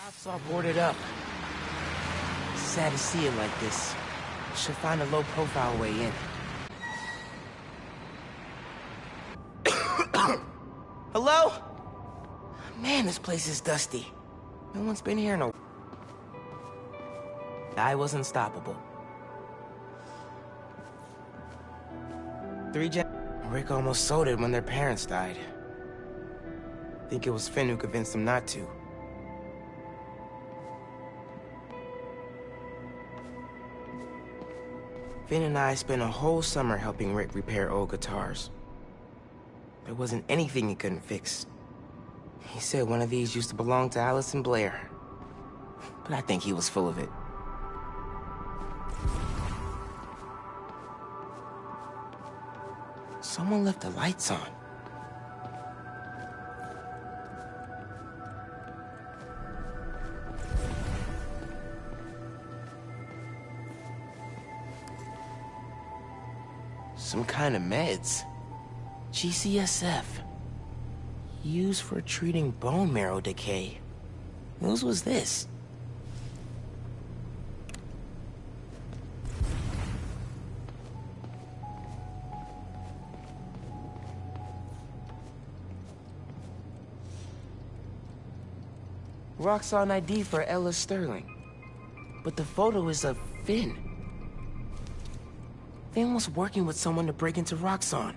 Shop's all boarded up. Sad to see it like this. Should find a low-profile way in. Hello? Man, this place is dusty. No one's been here in a... I was unstoppable. Rick almost sold it when their parents died. Think it was Finn who convinced them not to. Finn and I spent a whole summer helping Rick repair old guitars. There wasn't anything he couldn't fix. He said one of these used to belong to Allison Blair. But I think he was full of it. Someone left the lights on. Some kind of meds. GCSF. Used for treating bone marrow decay. Whose was this? Roxxon ID for Ella Sterling. But the photo is of Finn. Finn was working with someone to break into Roxxon.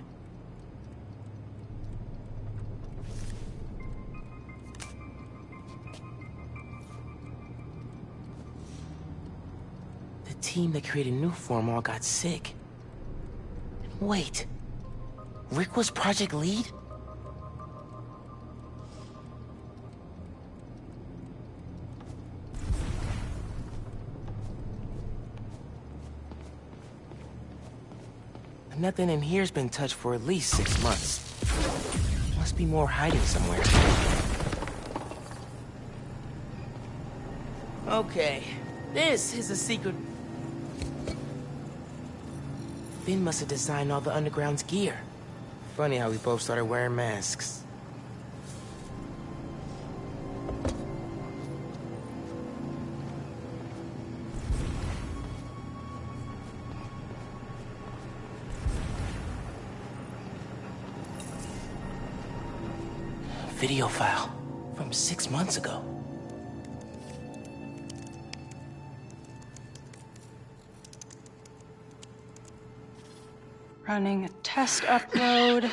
The team that created Nuform all got sick. Wait, Rick was project lead? Nothing in here's been touched for at least 6 months. Must be more hiding somewhere. Okay, this is a secret. Finn must have designed all the Underground's gear. Funny how we both started wearing masks. Video file from 6 months ago. Running a test upload.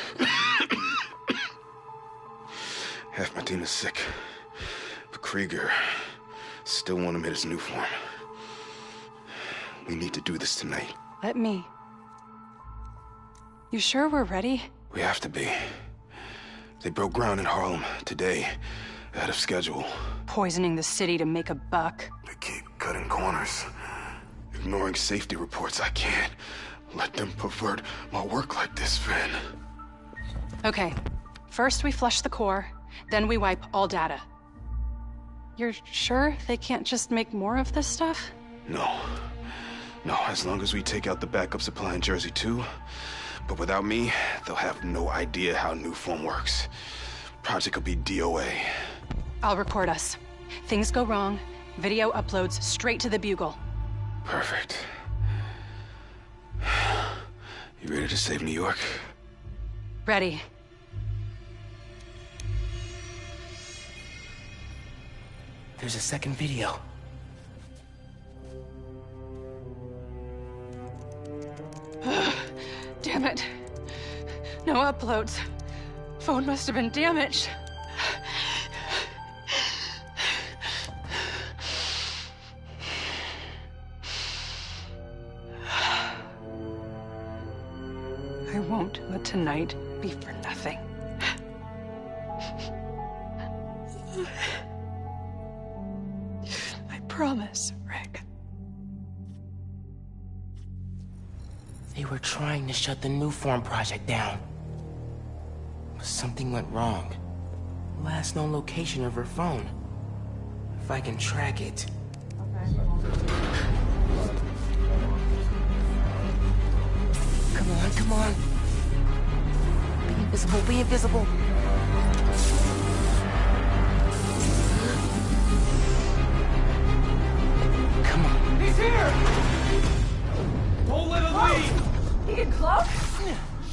Half my team is sick, but Krieger still want him at his Nuform. We need to do this tonight. Let me. You sure we're ready? We have to be. They broke ground in Harlem today, ahead of schedule. Poisoning the city to make a buck. They keep cutting corners, ignoring safety reports. I can't let them pervert my work like this, Finn. Okay, first we flush the core, then we wipe all data. You're sure they can't just make more of this stuff? No. No, as long as we take out the backup supply in Jersey too. But without me, they'll have no idea how Nuform works. Project will be DOA. I'll report us. Things go wrong, video uploads straight to the Bugle. Perfect. You ready to save New York? Ready. There's a second video. Damn it. No uploads. Phone must have been damaged. I won't let tonight be for nothing. I promise, Rick. They were trying to shut the Nuform project down. But something went wrong. Last known location of her phone. If I can track it. Come on, come on. Be invisible, be invisible.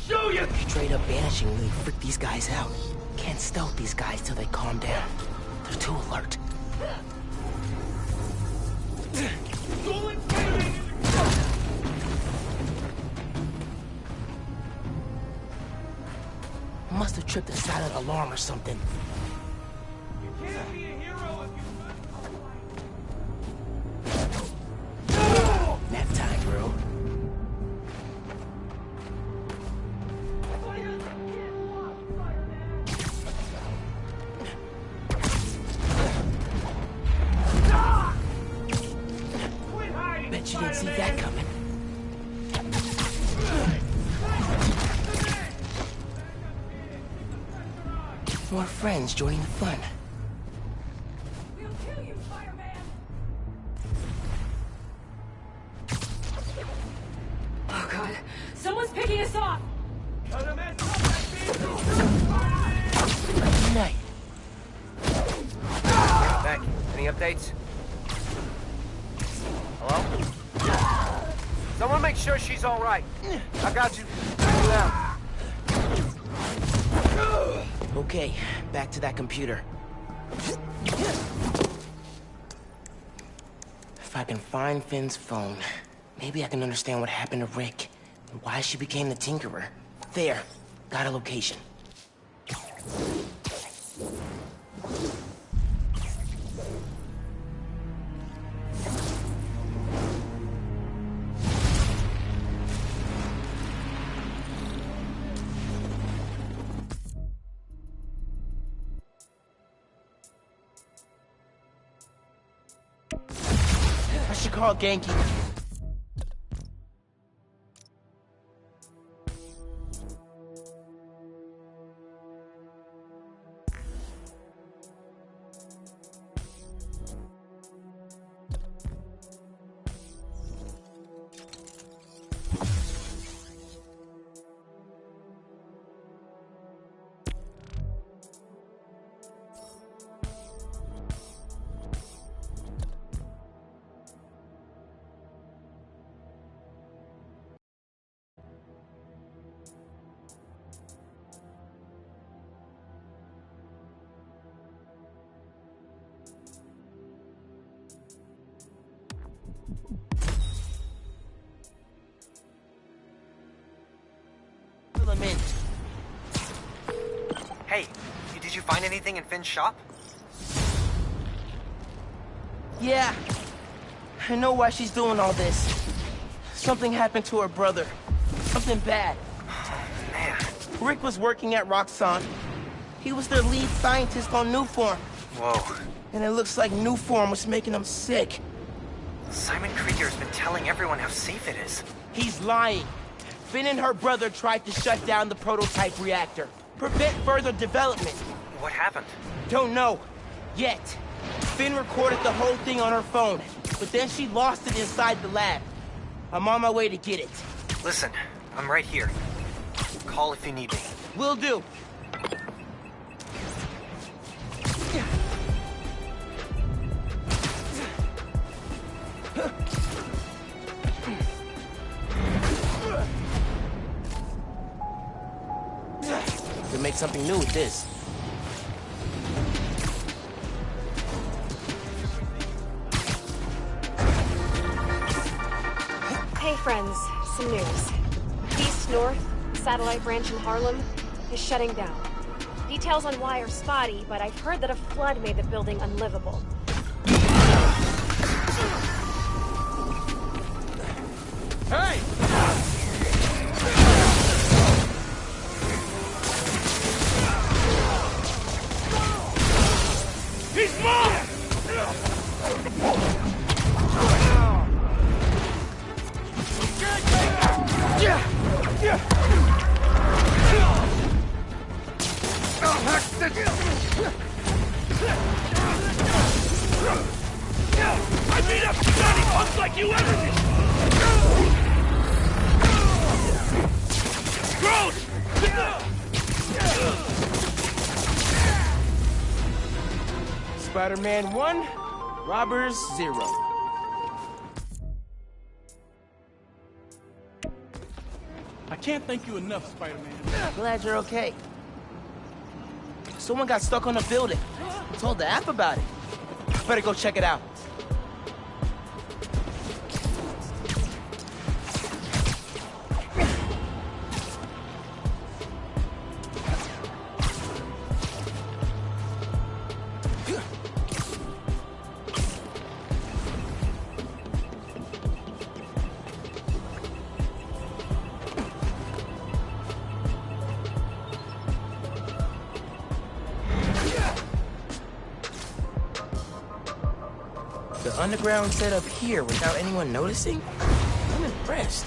show you! Straight up banishing really freaked these guys out. Can't stealth these guys till they calm down. They're too alert. Must have tripped a silent alarm or something. You can't be a hero if you... Nap time, bro. Bet you didn't see that coming. More friends joining the fun. We'll kill you, Spider-Man! Oh god, someone's picking us off! Gonna mess up that Good night. Beck, any updates? Hello? Someone make sure she's all right. I got you. Check it out. Okay, back to that computer. If I can find Finn's phone, maybe I can understand what happened to Rick and why she became the Tinkerer. There, got a location. I should call Genki. Filament. Hey, did you find anything in Finn's shop? Yeah. I know why she's doing all this. Something happened to her brother. Something bad. Man. Rick was working at Roxxon. He was their lead scientist on Nuform. Whoa. And it looks like Nuform was making him sick. Simon Krieger has been telling everyone how safe it is. He's lying. Finn and her brother tried to shut down the prototype reactor. Prevent further development. What happened? Don't know. Yet. Finn recorded the whole thing on her phone, but then she lost it inside the lab. I'm on my way to get it. Listen, I'm right here. Call if you need me. Will do. Could make something new with this. Hey friends, some news. East North, satellite branch in Harlem, is shutting down. Details on why are spotty, but I've heard that a flood made the building unlivable. Hey! He's mine! I beat up Johnny punks like you ever did! Gross! Spider-Man 1, Robbers 0. I can't thank you enough, Spider-Man. Glad you're okay. Someone got stuck on a building. I told the app about it. Better go check it out. The underground set up here without anyone noticing? I'm impressed.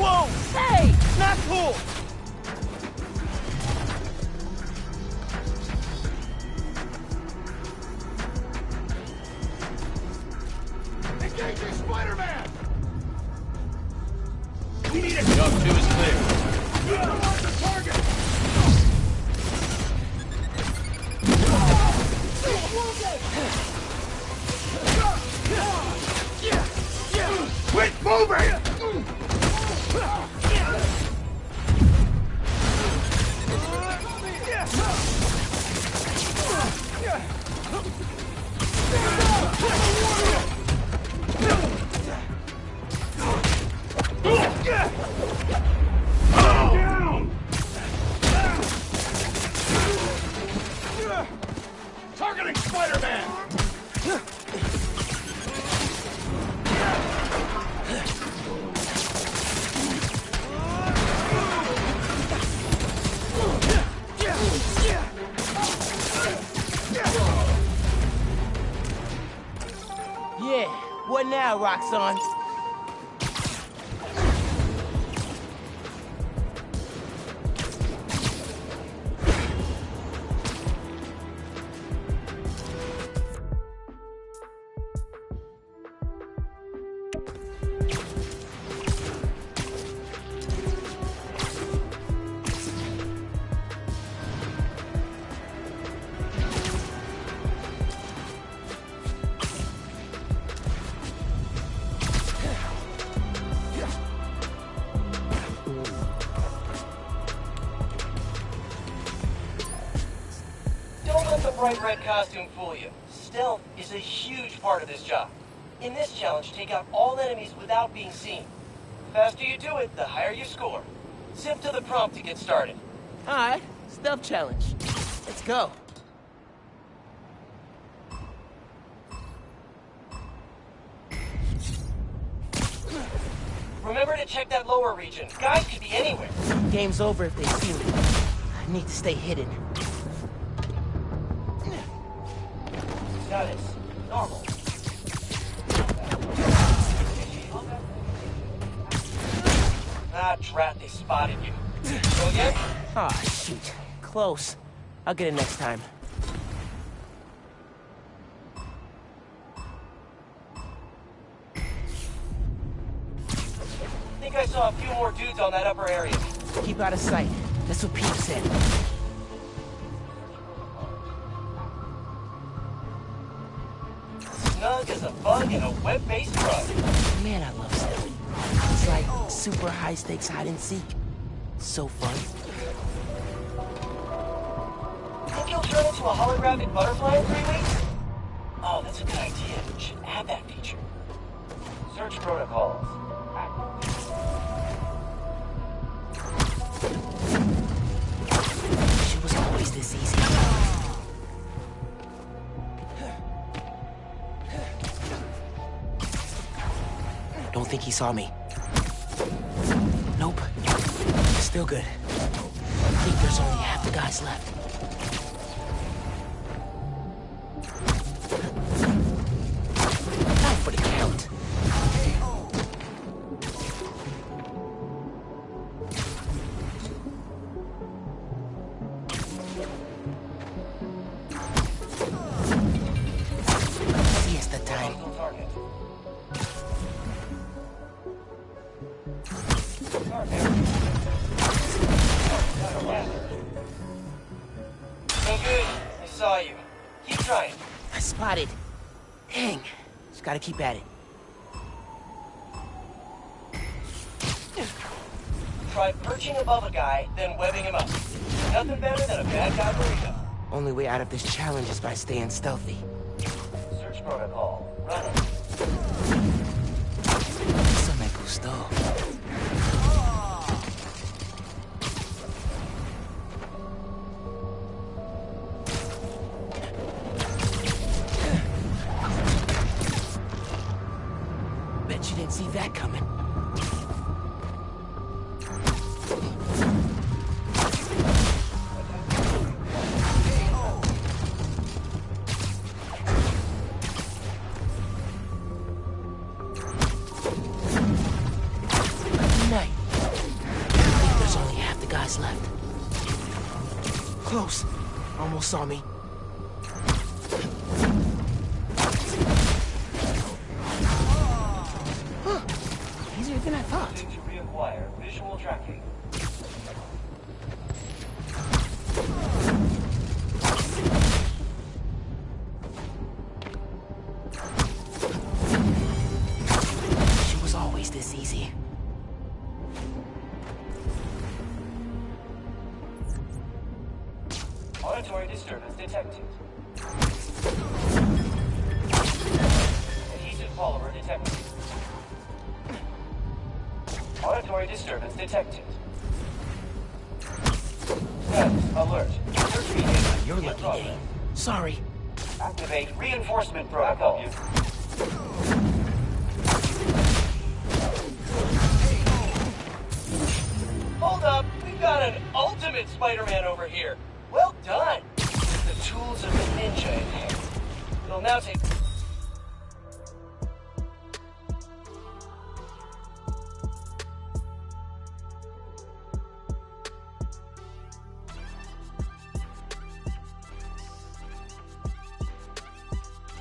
Whoa! Hey! Not cool! Engaging Spider-Man! We need a jump 2 is clear. You're on the target! Quit moving! Targeting Spider-Man! Yeah, what now, Roxxon? Bright red costume fool you. Stealth is a huge part of this job. In this challenge, take out all enemies without being seen. The faster you do it, the higher you score. Zip to the prompt to get started. Alright, stealth challenge. Let's go. Remember to check that lower region. Guys could be anywhere. Game's over if they see me. I need to stay hidden. Got it. Normal. Ah, drat, they spotted you. Go again? Ah, shoot. Close. I'll get it next time. I think I saw a few more dudes on that upper area. Keep out of sight. That's what Pete said. Snug as a bug in a web-based drug. Man, I love stealth. It's like super high-stakes hide-and-seek. So fun. Think you'll turn into a holographic butterfly in 3 weeks? Oh, that's a good idea. We should add that feature. Search protocols. She was always this easy. Don't think he saw me. Nope. Still good. I think there's only half the guys left. Not for the count. Gotta keep at it. Try perching above a guy, then webbing him up. Nothing better than a bad guy burrito. Only way out of this challenge is by staying stealthy. Search protocol. Running. Eso me gustó. Bet you didn't see that coming. Night. I think there's only half the guys left. Close. Almost saw me. Huh. Easier than I thought. To reacquire visual tracking. She was always this easy. Auditory disturbance detected. Adhesive polymer detected. Auditory disturbance detected. Status alert. Search medium Your in lucky progress. day. Sorry. Activate reinforcement protocol. Hold up, we've got an ultimate Spider-Man over here. Well done. With the tools of a ninja in hand. It'll now take...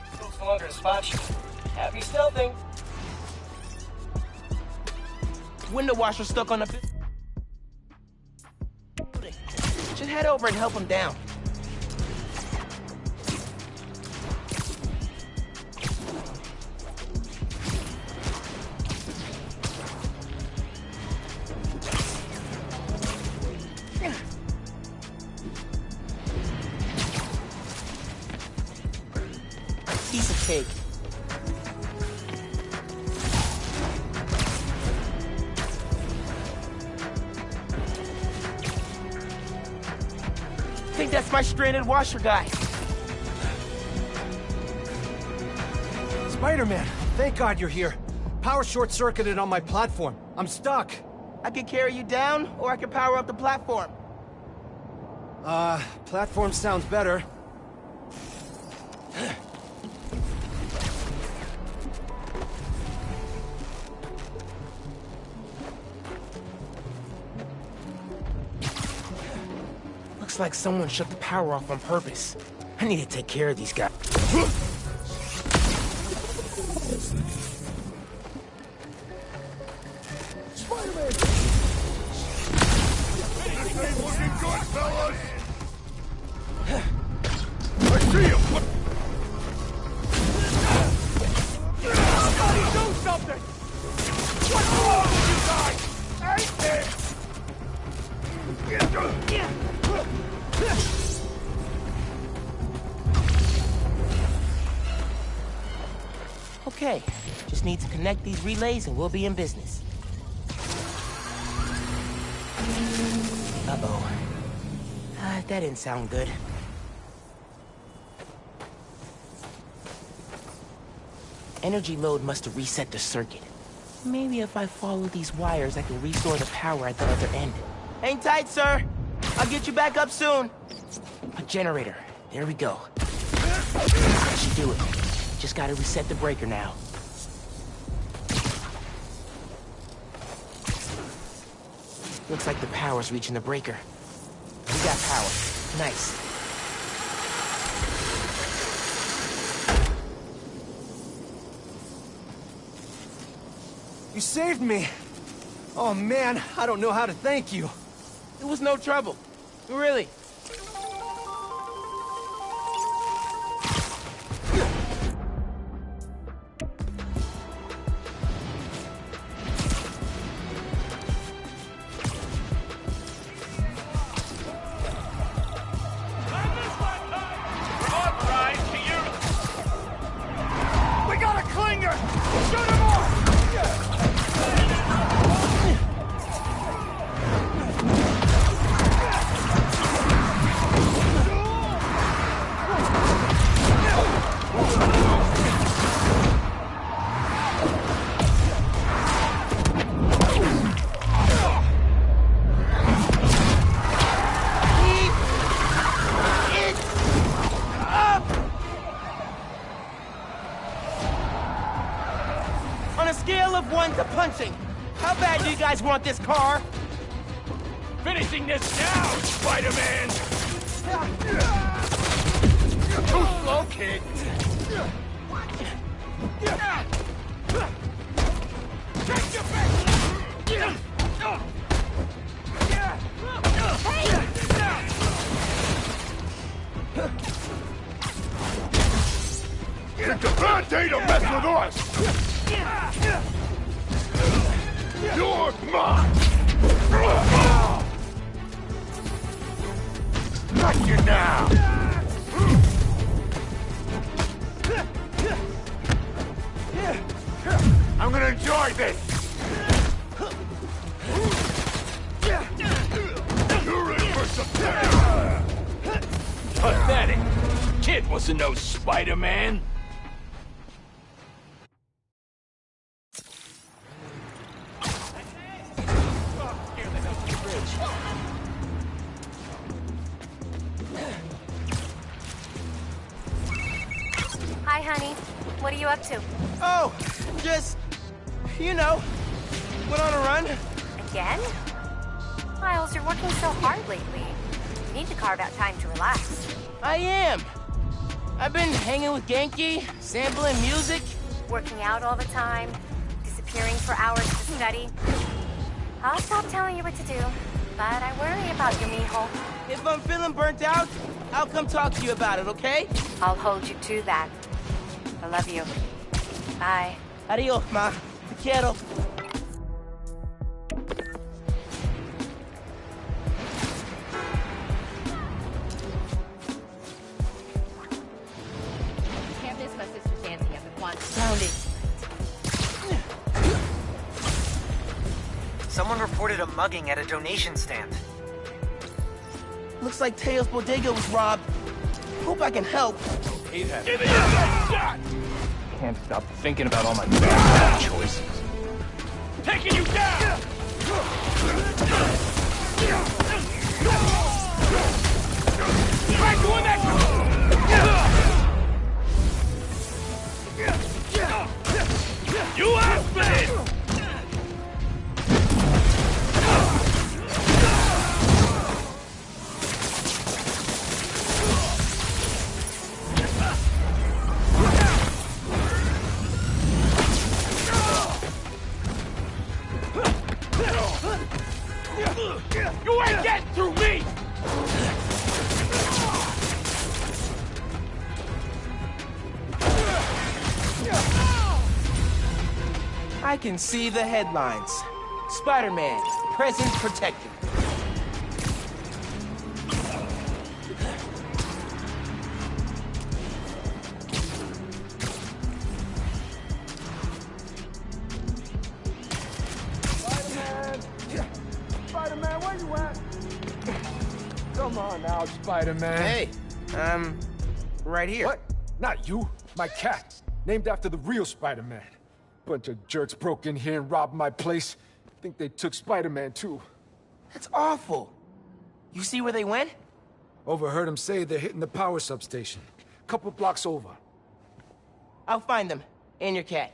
It's no longer to spot you. Happy stealthing. Window washer stuck on the building. Just head over and help him down. Piece of cake. I think that's my stranded washer guy. Spider-Man, thank God you're here. Power short-circuited on my platform. I'm stuck. I could carry you down, or I could power up the platform. Platform sounds better. Looks like someone shut the power off on purpose. I need to take care of these guys. Spider-Man! Anything looking good, fellas? I see him! Somebody do something! What's wrong with you guys? Okay, just need to connect these relays and we'll be in business. Uh-oh. That didn't sound good. Energy load must have reset the circuit. Maybe if I follow these wires, I can restore the power at the other end. Hang tight, sir. I'll get you back up soon. A generator. There we go. That should do it. Just gotta reset the breaker now. Looks like the power's reaching the breaker. We got power. Nice. You saved me! Oh man, I don't know how to thank you. It was no trouble. Really. do you guys want this car? Finishing this now, Spider-Man! Too slow, kid! Take your back! It's a bad day to mess with us! You're mine! Got you now! I'm gonna enjoy this! You're ready for some pain! Pathetic! Kid wants to know Spider-Man! Hi, honey. What are you up to? Oh, just, you know, went on a run. Again? Miles, you're working so hard lately. You need to carve out time to relax. I am. I've been hanging with Genki, sampling music. Working out all the time. Disappearing for hours to study. I'll stop telling you what to do, but I worry about you, mijo. If I'm feeling burnt out, I'll come talk to you about it, okay? I'll hold you to that. I love you. Bye. Adios, ma. Te quiero. Can't miss my sister dancing up at once. Found it. Someone reported a mugging at a donation stand. Looks like Teo's bodega was robbed. Hope I can help. Give it your best shot! Can't stop thinking about all my bad choices. Taking you down! Try doing that! You asked for this! You ain't getting through me! I can see the headlines. Spider-Man, present protected. Spider-Man, where you at? Come on now, Spider-Man. Hey, right here. What? Not you. My cat. Named after the real Spider-Man. Bunch of jerks broke in here and robbed my place. Think they took Spider-Man, too. That's awful. You see where they went? Overheard them say they're hitting the power substation. Couple blocks over. I'll find them. And your cat.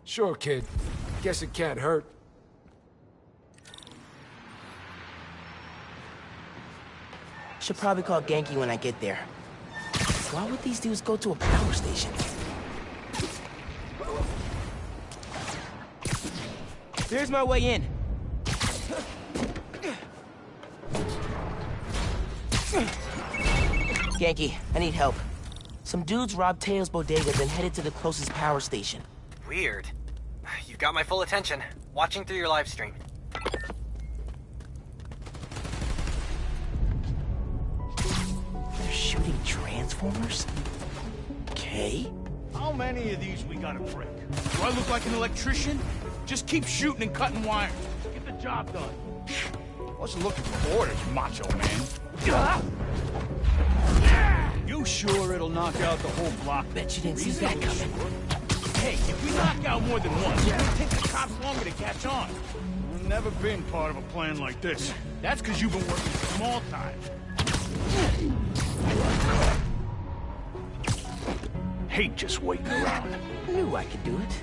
Sure, kid. Guess it can't hurt. Should probably call Genki when I get there. Why would these dudes go to a power station? Here's my way in. Genki, I need help. Some dudes robbed Teo's bodega, then headed to the closest power station. Weird. You've got my full attention. Watching through your live stream. They're shooting transformers? Okay. How many of these we gotta break? Do I look like an electrician? Just keep shooting and cutting wires. Get the job done. Wasn't looking for orders, macho man. You sure it'll knock out the whole block? Bet you didn't see that coming. Hey, if we knock out more than one, it's gonna take the cops longer to catch on. I've never been part of a plan like this. That's because you've been working small time. Hate just waiting around. Knew I could do it.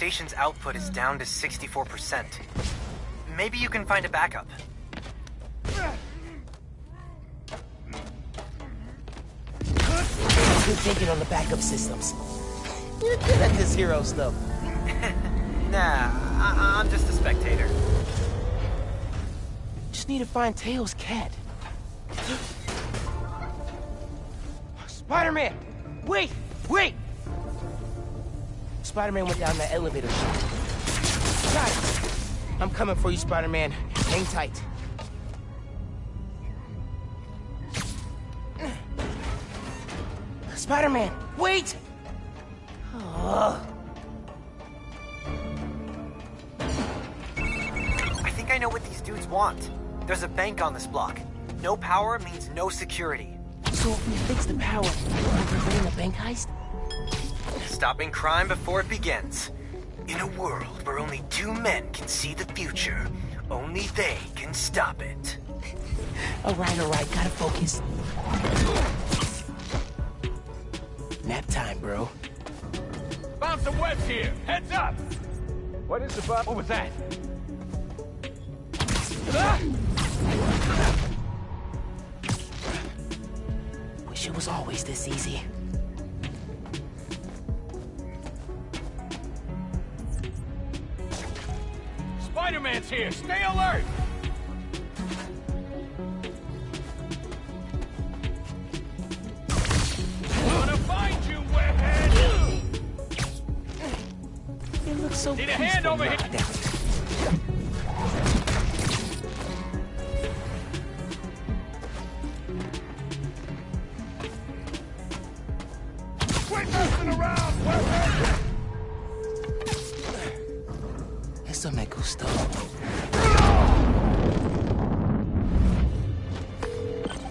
station's output is down to 64%. Maybe you can find a backup. Good thinking on the backup systems. You're good at this hero stuff. Nah, I'm just a spectator. Just need to find Tails' cat. Spider-Man! Wait! Wait! Spider-Man went down that elevator shaft. Got it! I'm coming for you, Spider-Man. Hang tight. Spider-Man, wait! I think I know what these dudes want. There's a bank on this block. No power means no security. So if we fix the power, we're preventing a bank heist? Stopping crime before it begins. In a world where only two men can see the future, only they can stop it. All right, gotta focus. Nap time, bro. Found some webs here. Heads up! What is the bot? What was that? Wish it was always this easy. Spider-Man's here. Stay alert! Gonna find you, webhead! It looks so Need a peaceful hand over now. here. Quit messing around, webhead! Eso me gustó.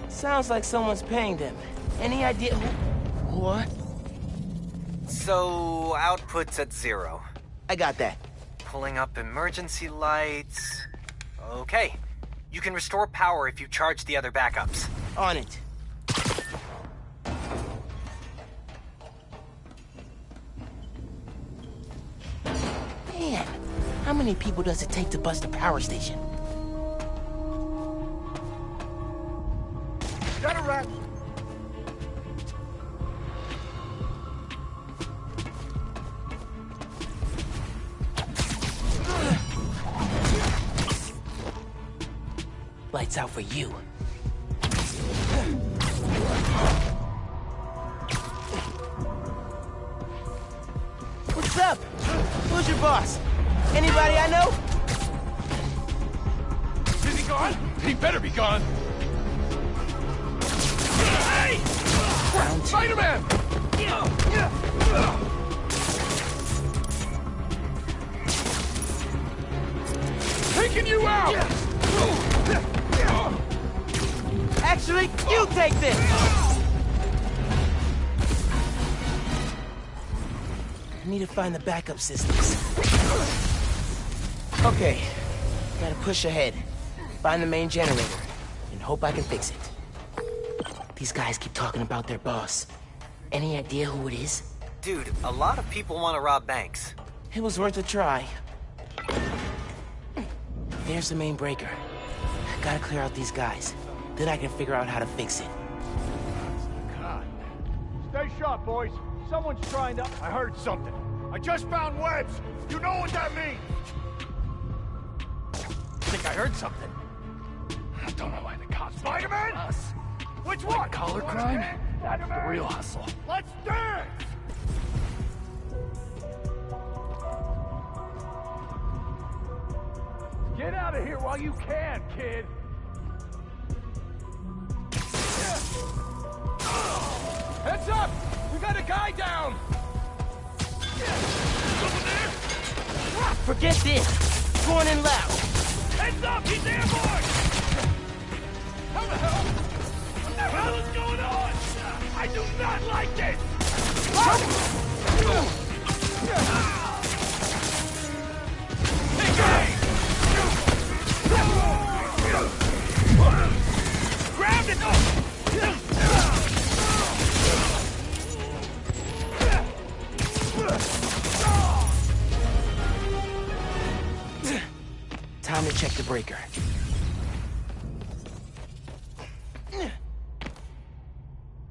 Sounds like someone's paying them. Any idea who? What? So, output's at 0. I got that. Pulling up emergency lights. Okay. You can restore power if you charge the other backups. On it. Man, how many people does it take to bust a power station? Got a rat! Lights out for you. What's up? Who's your boss? Anybody I know? Is he gone? He better be gone! Hey! Round two. Spider-Man! Taking you out! Actually, you take this! I need to find the backup systems. Okay, gotta push ahead. Find the main generator, and hope I can fix it. These guys keep talking about their boss. Any idea who it is? Dude, a lot of people want to rob banks. It was worth a try. There's the main breaker. Gotta clear out these guys. Then I can figure out how to fix it. God. Stay sharp, boys. Someone's trying to... I heard something. I just found webs. You know what that means. I think I heard something. I don't know why the cops... Spider-Man? Us. Which one? Collar crime? That's the real hustle. Let's dance! Get out of here while you can, kid! Heads up! We got a guy down! Over there! Forget this! Going in loud! Heads up! He's airborne! How the hell? What the hell is going on? I do not like this! Take aim! Grab it! Time to check the breaker.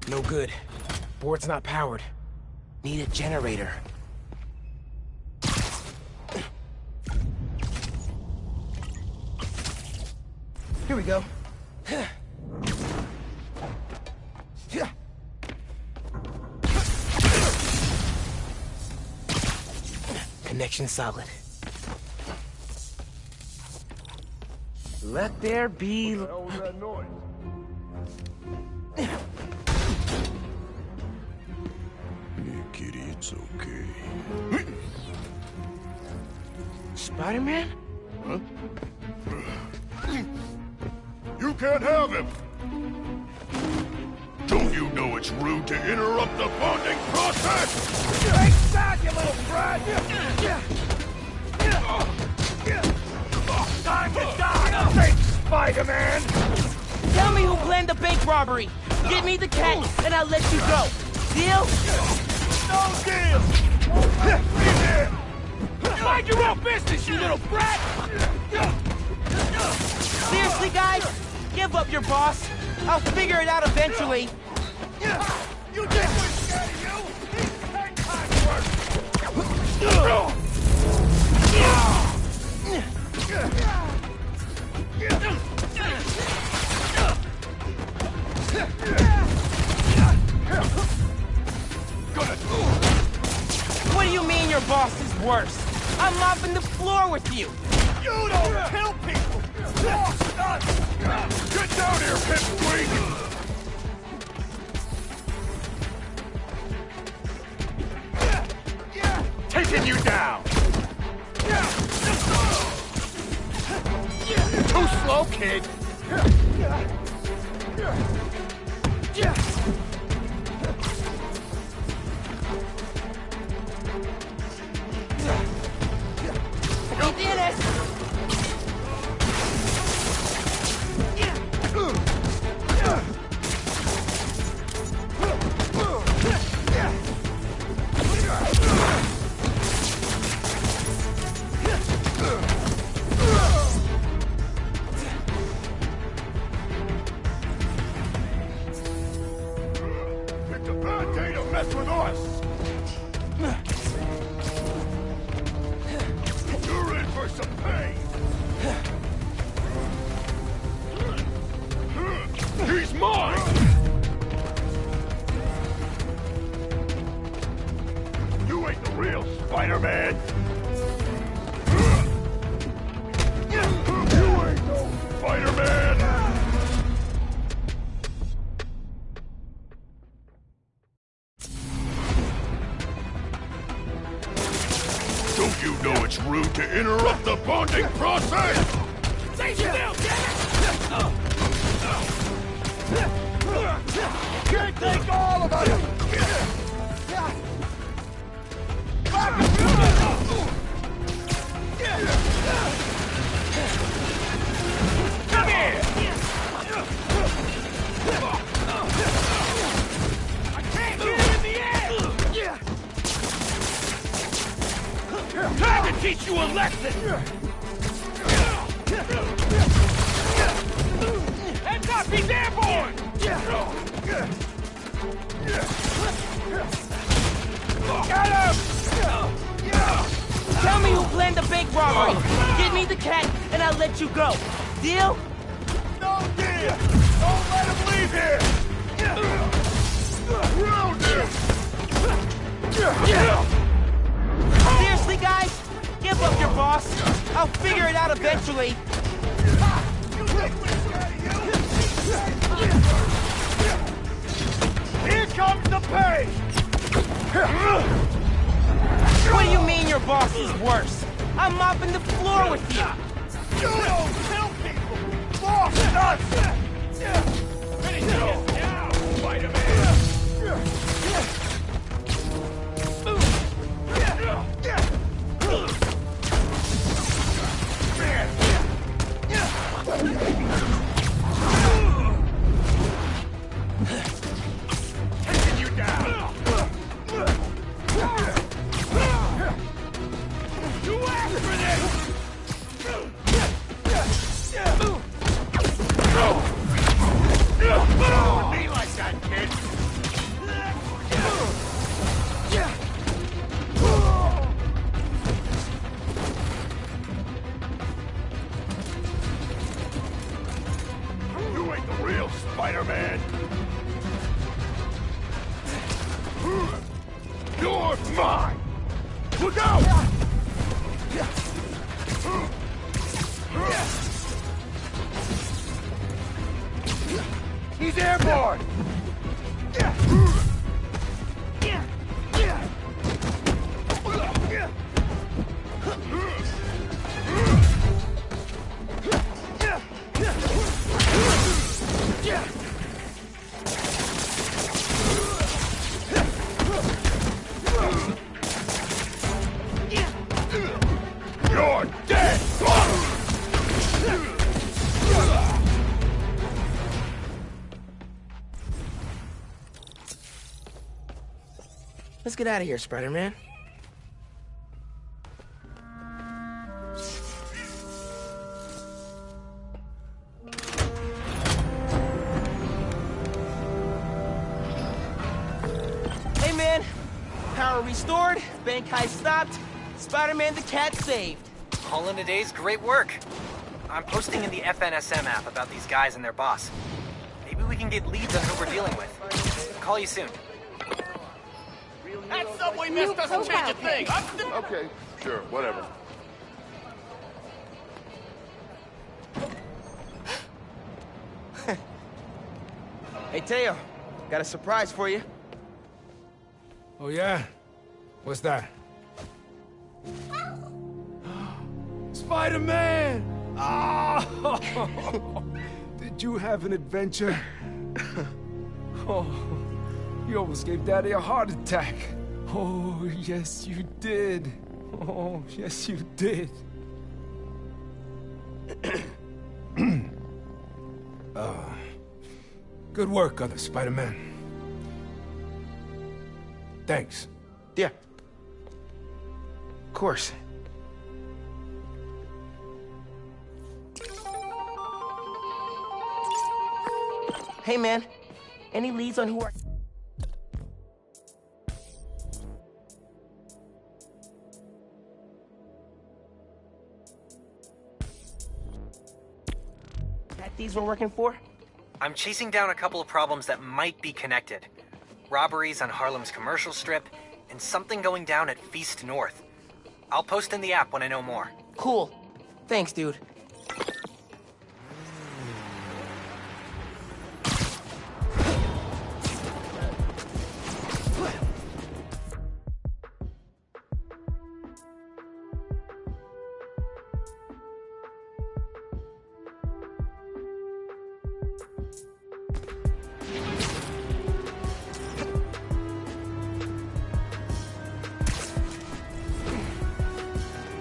No good. Board's not powered. Need a generator. Here we go. Connection solid. Let there be... What the hell was that noise? Yeah, kitty, it's okay. Spider-Man? Huh? You can't have him! Don't you know it's rude to interrupt the bonding process? Take back, you little brat! Time to die! Fake Spider-Man! Tell me who planned the bank robbery. Give me the cat, and I'll let you go. Deal? No deal! Mind your own business, you little brat! Seriously, guys? Give up your boss. I'll figure it out eventually. You think we're scared of you? He's 10 times worse! What do you mean your boss is worse? I'm mopping the floor with you. You don't kill people! Boss nuts! Get down here, pipsqueak! Taking you down! Too slow, kid! We did it! It's a bad day to mess with us! You're in for some pain! He's mine! You ain't the real Spider-Man! You ain't no Spider-Man! Don't you know it's rude to interrupt the bonding process? Stay still, damn it! Can't take all of us! Come here! I can't get in the air! Time to teach you a lesson! Heads up, he's airborne! Got him! Tell me who planned the bank robbery. Give me the cat, and I'll let you go. Deal? No deal! Don't let him leave here! Round him! Seriously, guys? Give up your boss. I'll figure it out eventually. You think we're scared of you? Here comes the pay! What do you mean your boss is worse? I'm mopping the floor with you. You don't kill people! Boss nuts! Finish this now, Spider-Man! Taking you down! You asked for this! Look out! He's airborne! You're dead! Let's get out of here, Spider-Man. Hey, man. Power restored, bank heist stopped, Spider-Man the cat saved. All in a day's great work. I'm posting in the FNSM app about these guys and their boss. Maybe we can get leads on who we're dealing with. Call you soon. That subway mess doesn't change a thing! Okay, sure, whatever. Hey, Teo, got a surprise for you. Oh, yeah? What's that? Spider-Man! Oh! Did you have an adventure? Oh, you almost gave Daddy a heart attack. Oh, yes, you did. Oh, yes, you did. Good work, other Spider-Man. Thanks. Yeah. Of course. Hey, man. Any leads on who are... that thieves we're working for? I'm chasing down a couple of problems that might be connected. Robberies on Harlem's commercial strip, and something going down at Feast North. I'll post in the app when I know more. Cool. Thanks, dude.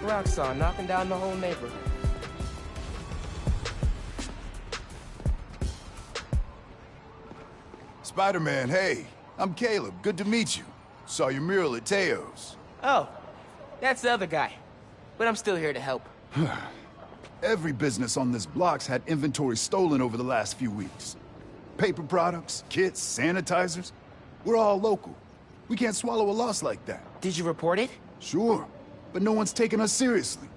Roxxon knocking down the whole neighborhood. Spider-Man, hey. I'm Caleb. Good to meet you. Saw your mural at Teo's. Oh, that's the other guy. But I'm still here to help. Every business on this block's had inventory stolen over the last few weeks. Paper products, kits, sanitizers. We're all local. We can't swallow a loss like that. Did you report it? Sure, but no one's taking us seriously.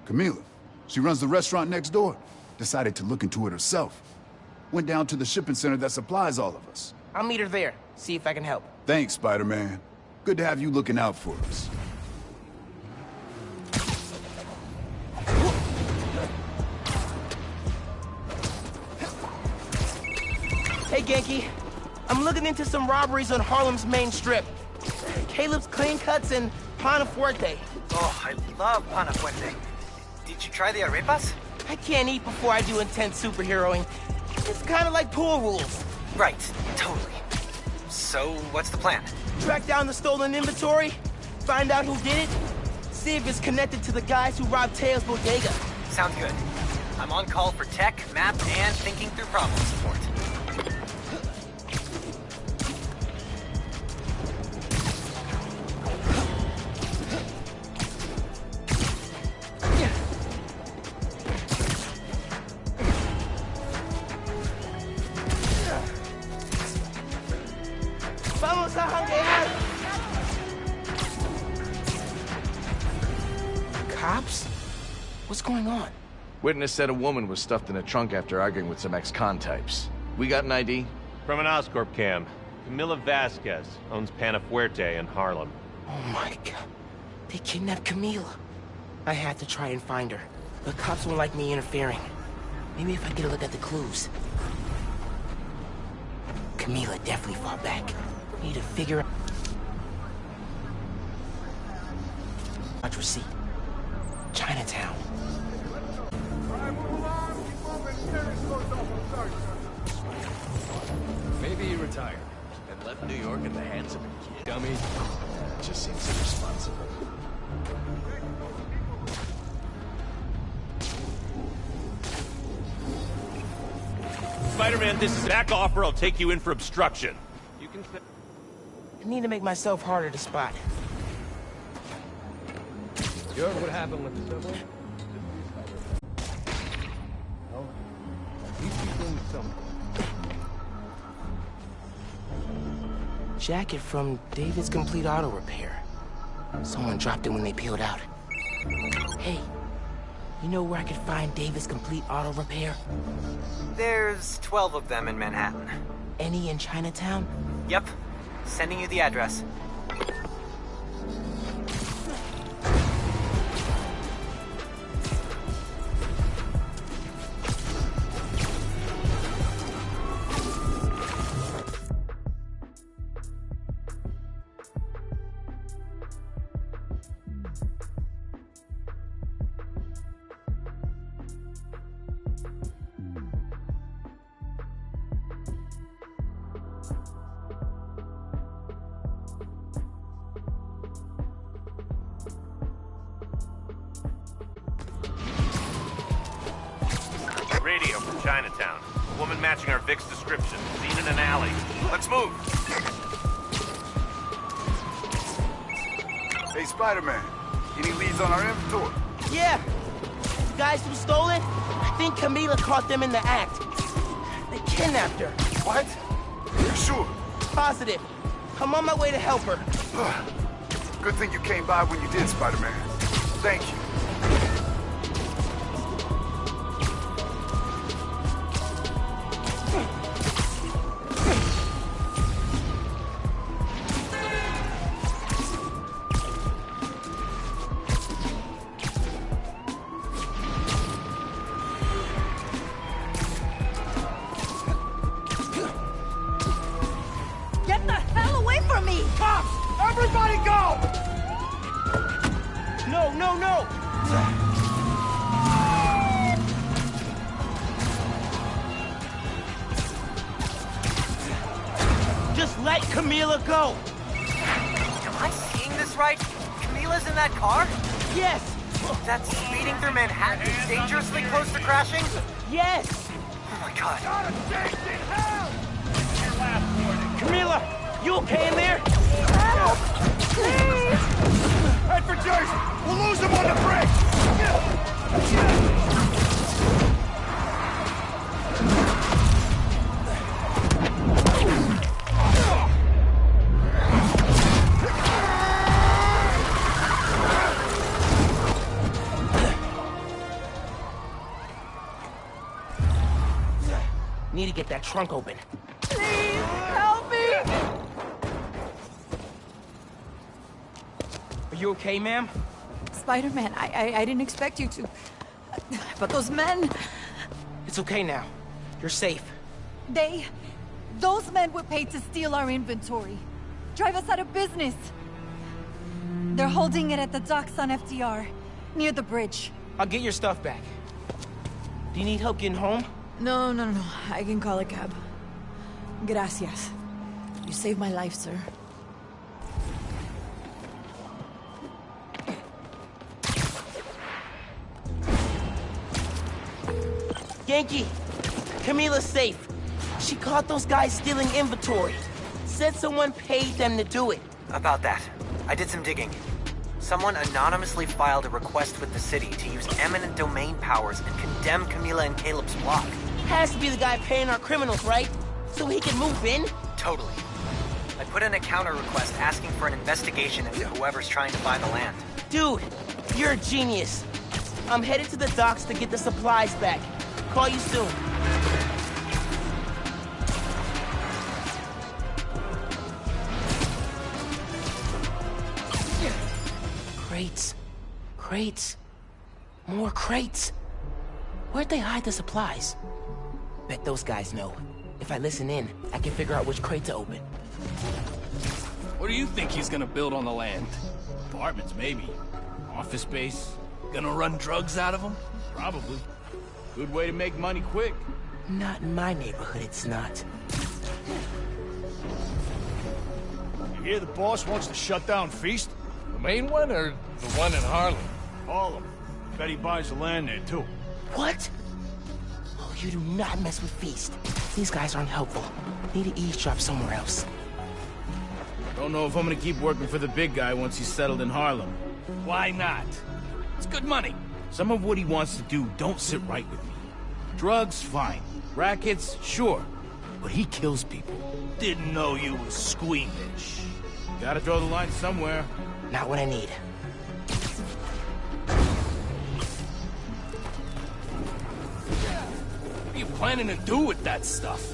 Camila, she runs the restaurant next door. Decided to look into it herself. Went down to the shipping center that supplies all of us. I'll meet her there, see if I can help. Thanks, Spider-Man. Good to have you looking out for us. Hey, Genki. I'm looking into some robberies on Harlem's main strip. Caleb's Clean Cuts and Pana Fuerte. Oh, I love Pana Fuerte. Did you try the arepas? I can't eat before I do intense superheroing. It's kind of like pool rules. Right, totally. So, what's the plan? Track down the stolen inventory, find out who did it, see if it's connected to the guys who robbed Teo's bodega. Sounds good. I'm on call for tech, map, and thinking through problem support. Vamos a janguear! Cops? What's going on? Witness said a woman was stuffed in a trunk after arguing with some ex-con types. We got an ID? From an Oscorp cam. Camila Vasquez owns Pana Fuerte in Harlem. Oh my god. They kidnapped Camila. I had to try and find her, but cops won't like me interfering. Maybe if I get a look at the clues. Camila definitely fought back. Need to figure out... Watch receipt. Chinatown. Maybe he retired and left New York in the hands of a kid. Dummy. Just seems irresponsible. Spider-Man, this is back off or I'll take you in for obstruction. You can... I need to make myself harder to spot. You heard what happened with the subway? No. These people doing something. Jacket from David's Complete Auto Repair. Someone dropped it when they peeled out. Hey, you know where I could find David's Complete Auto Repair? There's 12 of them in Manhattan. Any in Chinatown? Yep. Sending you the address. Radio from Chinatown. A woman matching our Vic's description. Seen in an alley. Let's move. Hey, Spider-Man. Any leads on our inventory? Yeah. The guys who stole it, I think Camila caught them in the act. They kidnapped her. What? You sure? Positive. I'm on my way to help her. Good thing you came by when you did, Spider-Man. Thank you. Get the hell away from me! Cops! Everybody go! No, no, no! Just let Camila go! Am I seeing this right? Camila's in that car? Yes! That's speeding through Manhattan dangerously close to crashing? Yes! Oh my god. Camila, you okay in there? Help! Please! Head for Jersey! We'll lose him on the bridge! Need to get that trunk open. Please, help me! Are you okay, ma'am? Spider-Man, I didn't expect you to... But those men... It's okay now. You're safe. Those men were paid to steal our inventory. Drive us out of business. They're holding it at the docks on FDR, near the bridge. I'll get your stuff back. Do you need help getting home? No. I can call a cab. Gracias. You saved my life, sir. Yankee! Camila's safe. She caught those guys stealing inventory. Said someone paid them to do it. About that, I did some digging. Someone anonymously filed a request with the city to use eminent domain powers and condemn Camila and Caleb's block. Has to be the guy paying our criminals, right? So he can move in? Totally. I put in a counter request asking for an investigation into whoever's trying to buy the land. Dude, you're a genius. I'm headed to the docks to get the supplies back. Call you soon. Crates. Crates. More crates. Where'd they hide the supplies? Bet those guys know. If I listen in, I can figure out which crate to open. What do you think he's gonna build on the land? Apartments, maybe. Office space? Gonna run drugs out of them? Probably. Good way to make money quick. Not in my neighborhood, it's not. You hear the boss wants to shut down Feast? The main one or the one in Harlem? All of them. Bet he buys the land there, too. What? Oh, you do not mess with Feast. These guys aren't helpful. Need to eavesdrop somewhere else. Don't know if I'm gonna keep working for the big guy once he's settled in Harlem. Why not? It's good money. Some of what he wants to do don't sit right with me. Drugs, fine. Rackets, sure. But he kills people. Didn't know you was squeamish. Gotta draw the line somewhere. Not what I need. What are you planning to do with that stuff?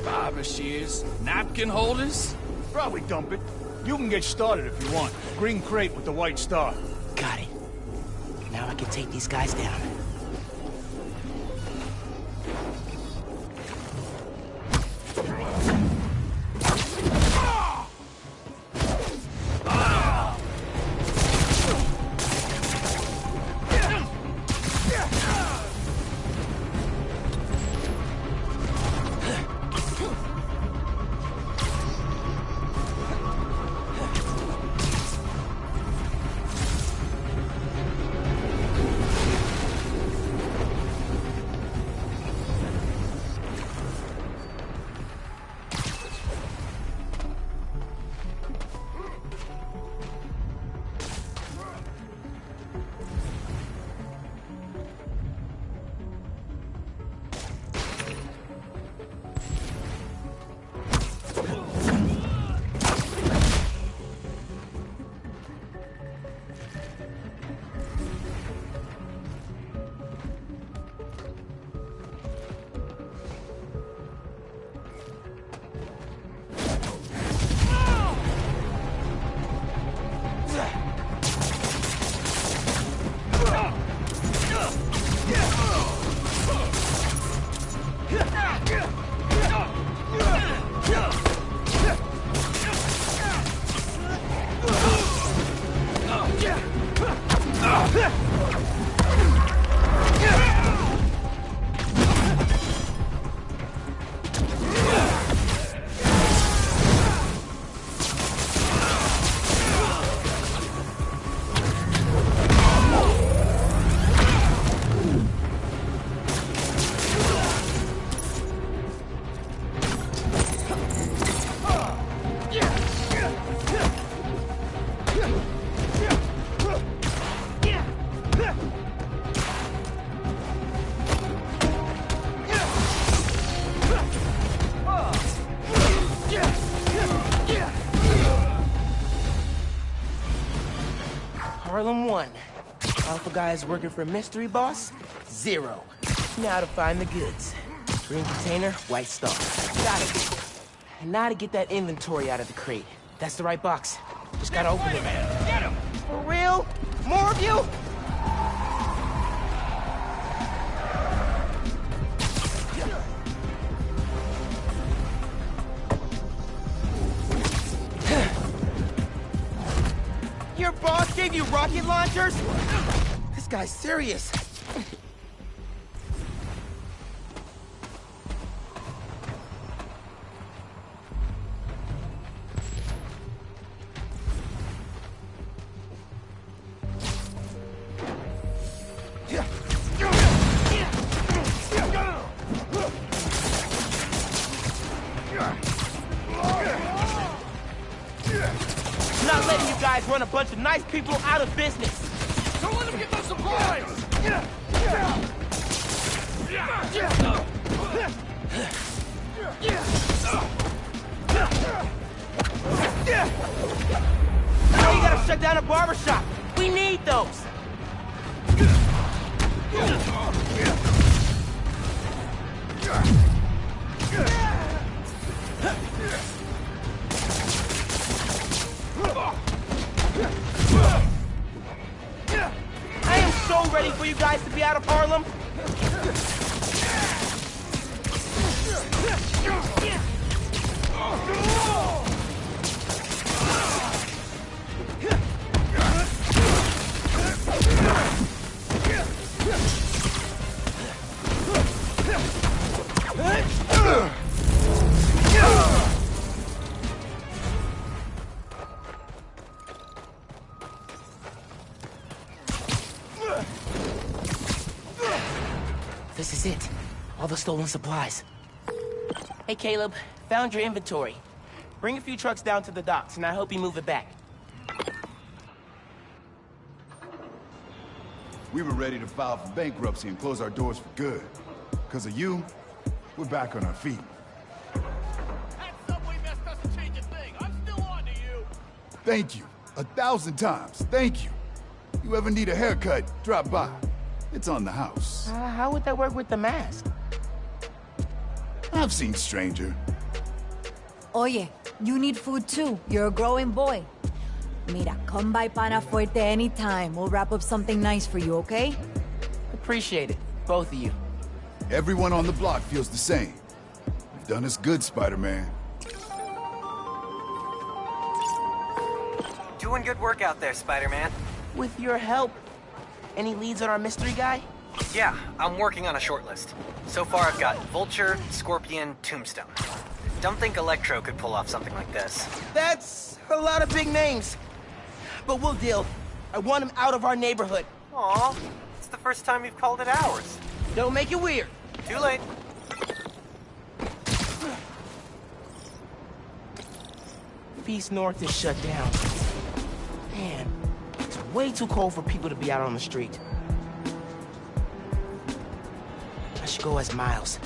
Barber shears? Napkin holders? Probably dump it. You can get started if you want. Green crate with the white star. Got it. Now I can take these guys down. Harlem 1. Alpha guys working for a mystery boss? 0. Now to find the goods. Green container, white star. Got it. And now to get that inventory out of the crate. That's the right box. Just gotta open it. Get him! For real? More of you? Your boss gave you rocket launchers? This guy's serious. Not letting you guys run a bunch of nice people out of business. Don't let them get those supplies! Now you gotta shut down a barbershop. We need those. so ready for you guys to be out of Harlem. This is it. All the stolen supplies. Hey, Caleb. Found your inventory. Bring a few trucks down to the docks, and I hope you move it back. We were ready to file for bankruptcy and close our doors for good. Because of you, we're back on our feet. That subway mess doesn't change a thing. I'm still on to you. Thank you. 1,000 times. Thank you. You ever need a haircut, drop by. It's on the house. How would that work with the mask? I've seen stranger. Oye, you need food too. You're a growing boy. Mira, come by Pana Fuerte anytime. We'll wrap up something nice for you, okay? Appreciate it, both of you. Everyone on the block feels the same. You've done us good, Spider-Man. Doing good work out there, Spider-Man. With your help. Any leads on our mystery guy? Yeah, I'm working on a short list. So far I've got Vulture, Scorpion, Tombstone. Don't think Electro could pull off something like this. That's a lot of big names. But we'll deal. I want him out of our neighborhood. Aw, it's the first time you've called it ours. Don't make it weird. Too late. Feast North is shut down. Man, it's way too cold for people to be out on the street. I should go as Miles.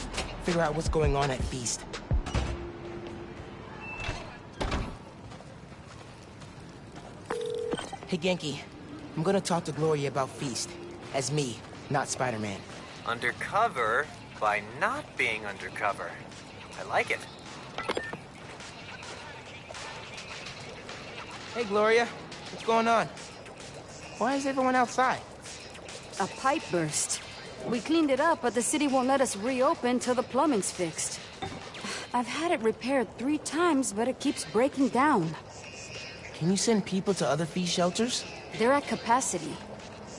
Figure out what's going on at Feast. Hey, Genki. I'm gonna talk to Gloria about Feast. As me, not Spider-Man. Undercover by not being undercover. I like it. Hey, Gloria. What's going on? Why is everyone outside? A pipe burst. We cleaned it up, but the city won't let us reopen till the plumbing's fixed. I've had it repaired 3 times, but it keeps breaking down. Can you send people to other Feast shelters? They're at capacity.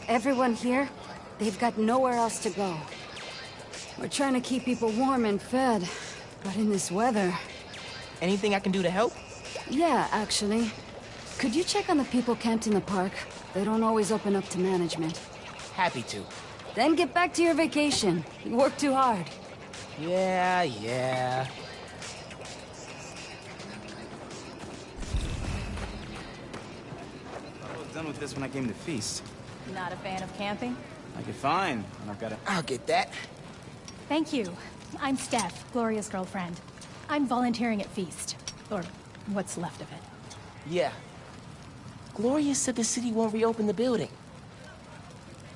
Everyone here, they've got nowhere else to go. We're trying to keep people warm and fed, but in this weather... Anything I can do to help? Yeah, actually. Could you check on the people camped in the park? They don't always open up to management. Happy to. Then get back to your vacation. You work too hard. Yeah. I was done with this when I came to Feast. Not a fan of camping? I get fine, and I've got to... I'll get that. Thank you. I'm Steph, Gloria's girlfriend. I'm volunteering at Feast. Or what's left of it. Yeah. Gloria said the city won't reopen the building.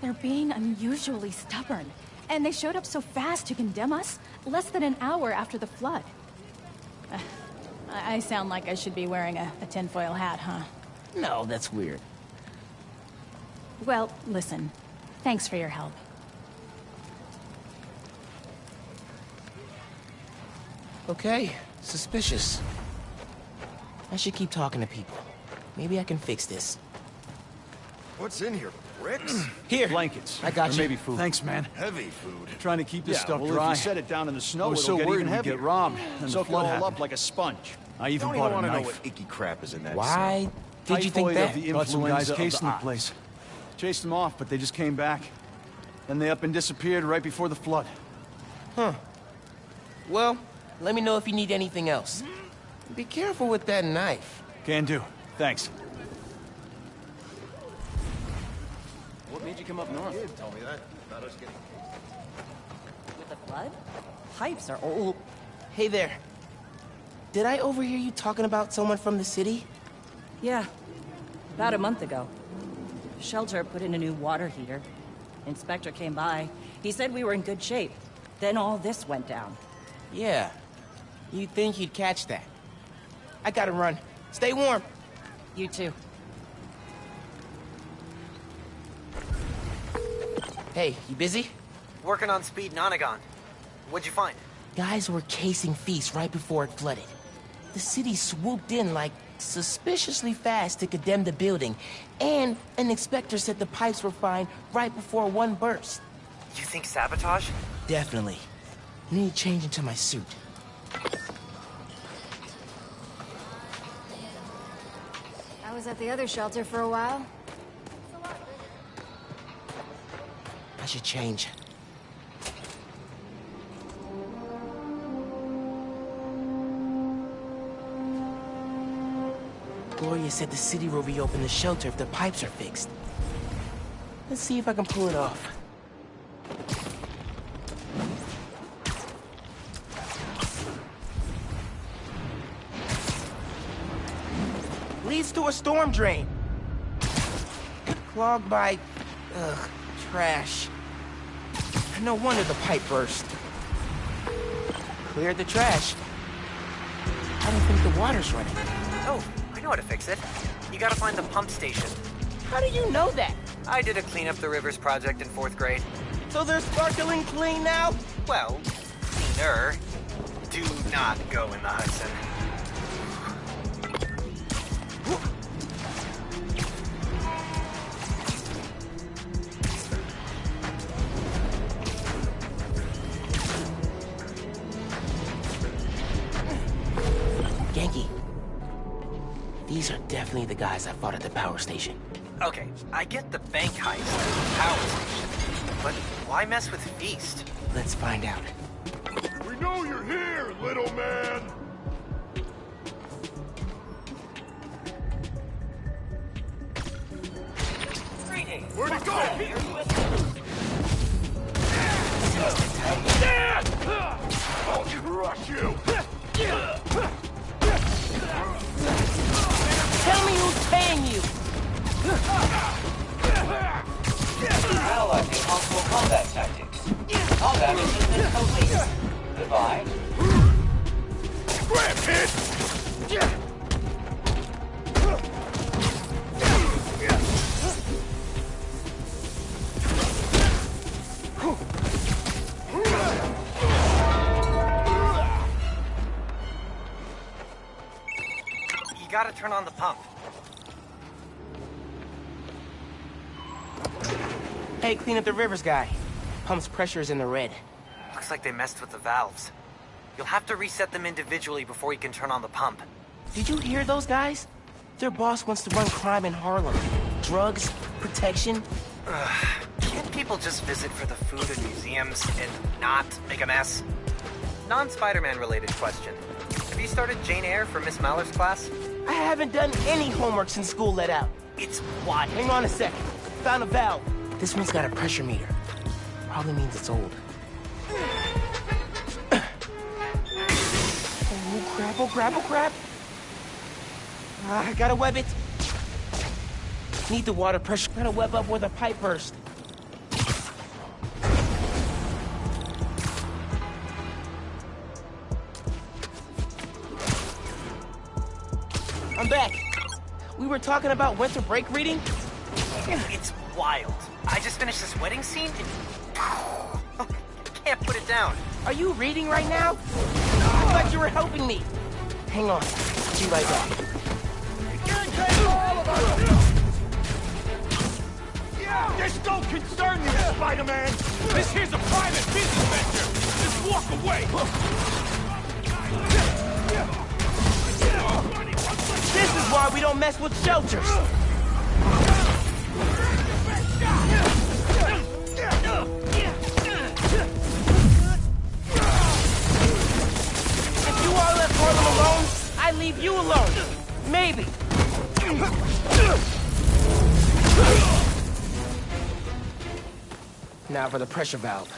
They're being unusually stubborn. And they showed up so fast to condemn us, less than an hour after the flood. I sound like I should be wearing a tinfoil hat, huh? No, that's weird. Well, listen. Thanks for your help. Okay, suspicious. I should keep talking to people. Maybe I can fix this. What's in here? Bricks? Here. Blankets. I got or you. maybe food. Thanks, man. Heavy food. Trying to keep this stuff well, dry. if you set it down in the snow, I was it'll so get worried even we'd heavier. get robbed, and Soak the it flood all happened. up like a sponge. I even Don't bought even a want to know knife. what icky crap is in that Why did you think Typhoid that? of the Thought some guys influenza casing of the place. Chased them off, but they just came back. Then they up and disappeared right before the flood. Huh. Well, let me know if you need anything else. Be careful with that knife. Can do. Thanks. What made you come up north? You tell me that. Thought I was getting... With the flood? Pipes are old. Hey there. Did I overhear you talking about someone from the city? Yeah. About a month ago. Shelter put in a new water heater. Inspector came by. He said we were in good shape. Then all this went down. Yeah. You'd think you'd catch that. I gotta run. Stay warm. You too. Hey, you busy? Working on Speed Nonagon. What'd you find? Guys were casing Feast right before it flooded. The city swooped in like suspiciously fast to condemn the building, and an inspector said the pipes were fine right before one burst. You think sabotage? Definitely. I need to change into my suit. I was at the other shelter for a while. I should change. Gloria said the city will reopen the shelter if the pipes are fixed. Let's see if I can pull it off. Leads to a storm drain. Clogged by... trash. No wonder the pipe burst. Cleared the trash. I don't think the water's running. Oh, I know how to fix it. You gotta find the pump station. How do you know that? I did a Clean Up the Rivers project in 4th grade. So they're sparkling clean now? Well, cleaner. Do not go in the Hudson. Ganke, these are definitely the guys I fought at the power station. Okay, I get the bank heist at the power station, but why mess with Feast? Let's find out. We know you're here, little man! Greetings. Where'd he go? I'll crush you! Tell me who's paying you! Analyzing possible combat tactics. Combat mission complete. Goodbye. Grab it! You gotta turn on the pump. Hey, Clean Up the Rivers guy. Pump's pressure is in the red. Looks like they messed with the valves. You'll have to reset them individually before you can turn on the pump. Did you hear those guys? Their boss wants to run crime in Harlem. Drugs, protection. Can't people just visit for the food and museums and not make a mess? Non-Spider-Man related question. Have you started Jane Eyre for Miss Maller's class? I haven't done any homework since school let out. It's what? Hang on a second. Found a valve. This one's got a pressure meter. Probably means it's old. Oh crap, oh crap. I gotta web it. Need the water pressure. Gotta web up where the pipe burst. I'm back. We were talking about winter break reading? It's wild. I just finished this wedding scene and... can't put it down. Are you reading right now? I thought you were helping me. Hang on. Be right back. This don't concern you, Spider-Man! This here's a private business venture! Just walk away! This is why we don't mess with shelters! If you all left Harlem alone, I leave you alone. Maybe. Now for the pressure valve.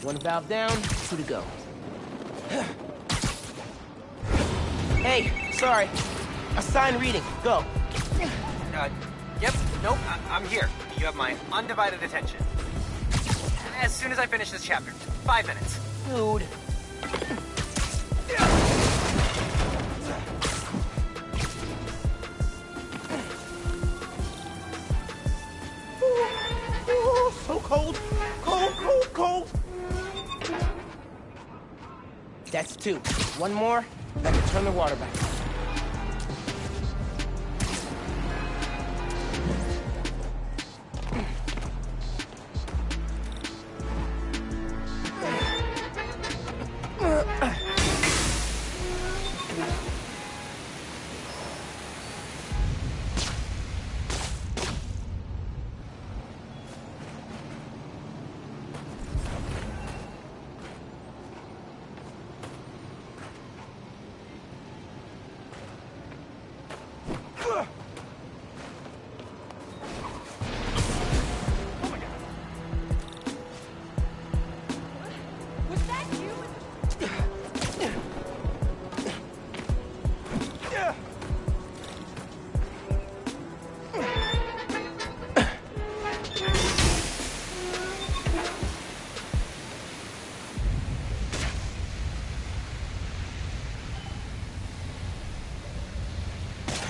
One valve down, 2 to go. Hey, sorry. Assign reading. Go. Yep, nope, I'm here. You have my undivided attention. As soon as I finish this chapter. 5 minutes. Dude. 2. One more, I can turn the water back on.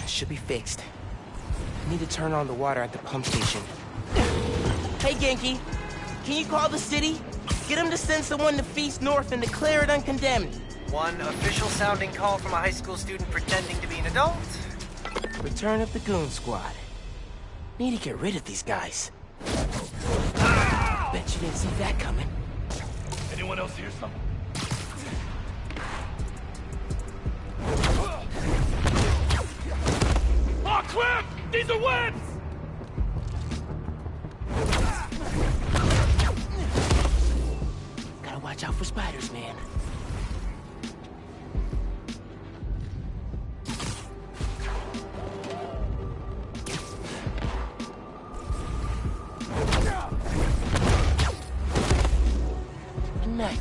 Should be fixed. I need to turn on the water at the pump station. Hey, Genki. Can you call the city? Get them to send someone to Feast North and declare it uncondemned. One official-sounding call from a high school student pretending to be an adult. Return of the Goon Squad. Need to get rid of these guys. Bet you didn't see that coming. Anyone else hear something? Oh, crap! These are webs! Gotta watch out for spiders, man. Nice.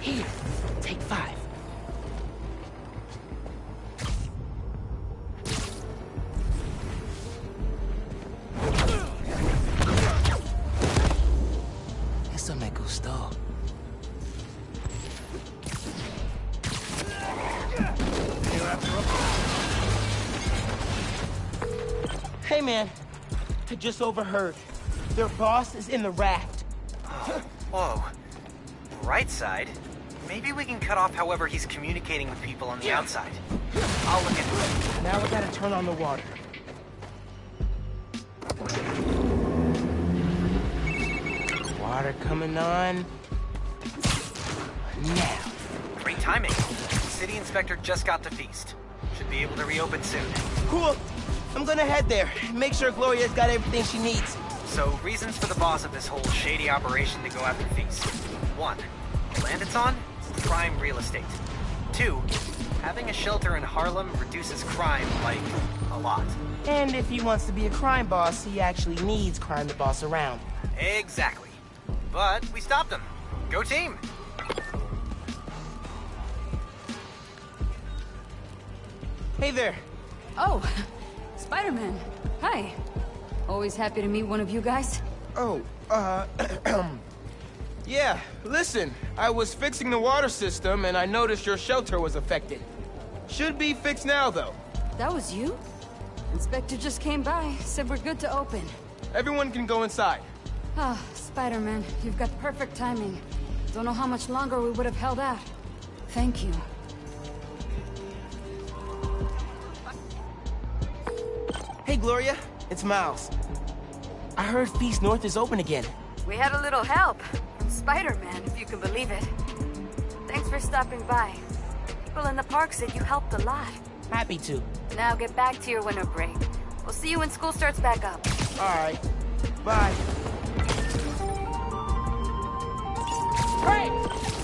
Here, take 5. Eso me gustó. Hey, man. I just overheard. Their boss is in the raft. Whoa. Right side? Maybe we can cut off however he's communicating with people on the outside. I'll look into it. Now we gotta turn on the water. Water coming on. Now. Great timing. The city inspector just got to Feast. Should be able to reopen soon. Cool. I'm gonna head there. Make sure Gloria's got everything she needs. So, reasons for the boss of this whole shady operation to go after Feast. 1. The land it's on? Prime real estate. 2. Having a shelter in Harlem reduces crime, like, a lot. And if he wants to be a crime boss, he actually needs crime to boss around. Exactly. But we stopped him. Go team! Hey there. Oh, Spider-Man. Hi. Always happy to meet one of you guys. Oh, yeah, listen. I was fixing the water system and I noticed your shelter was affected. Should be fixed now, though. That was you? Inspector just came by, said we're good to open. Everyone can go inside. Ah, Spider-Man, you've got perfect timing. Don't know how much longer we would have held out. Thank you. Hey, Gloria. It's Miles. I heard Feast North is open again. We had a little help from Spider-Man, if you can believe it. Thanks for stopping by. People in the park said you helped a lot. Happy to. Now get back to your winter break. We'll see you when school starts back up. All right. Bye.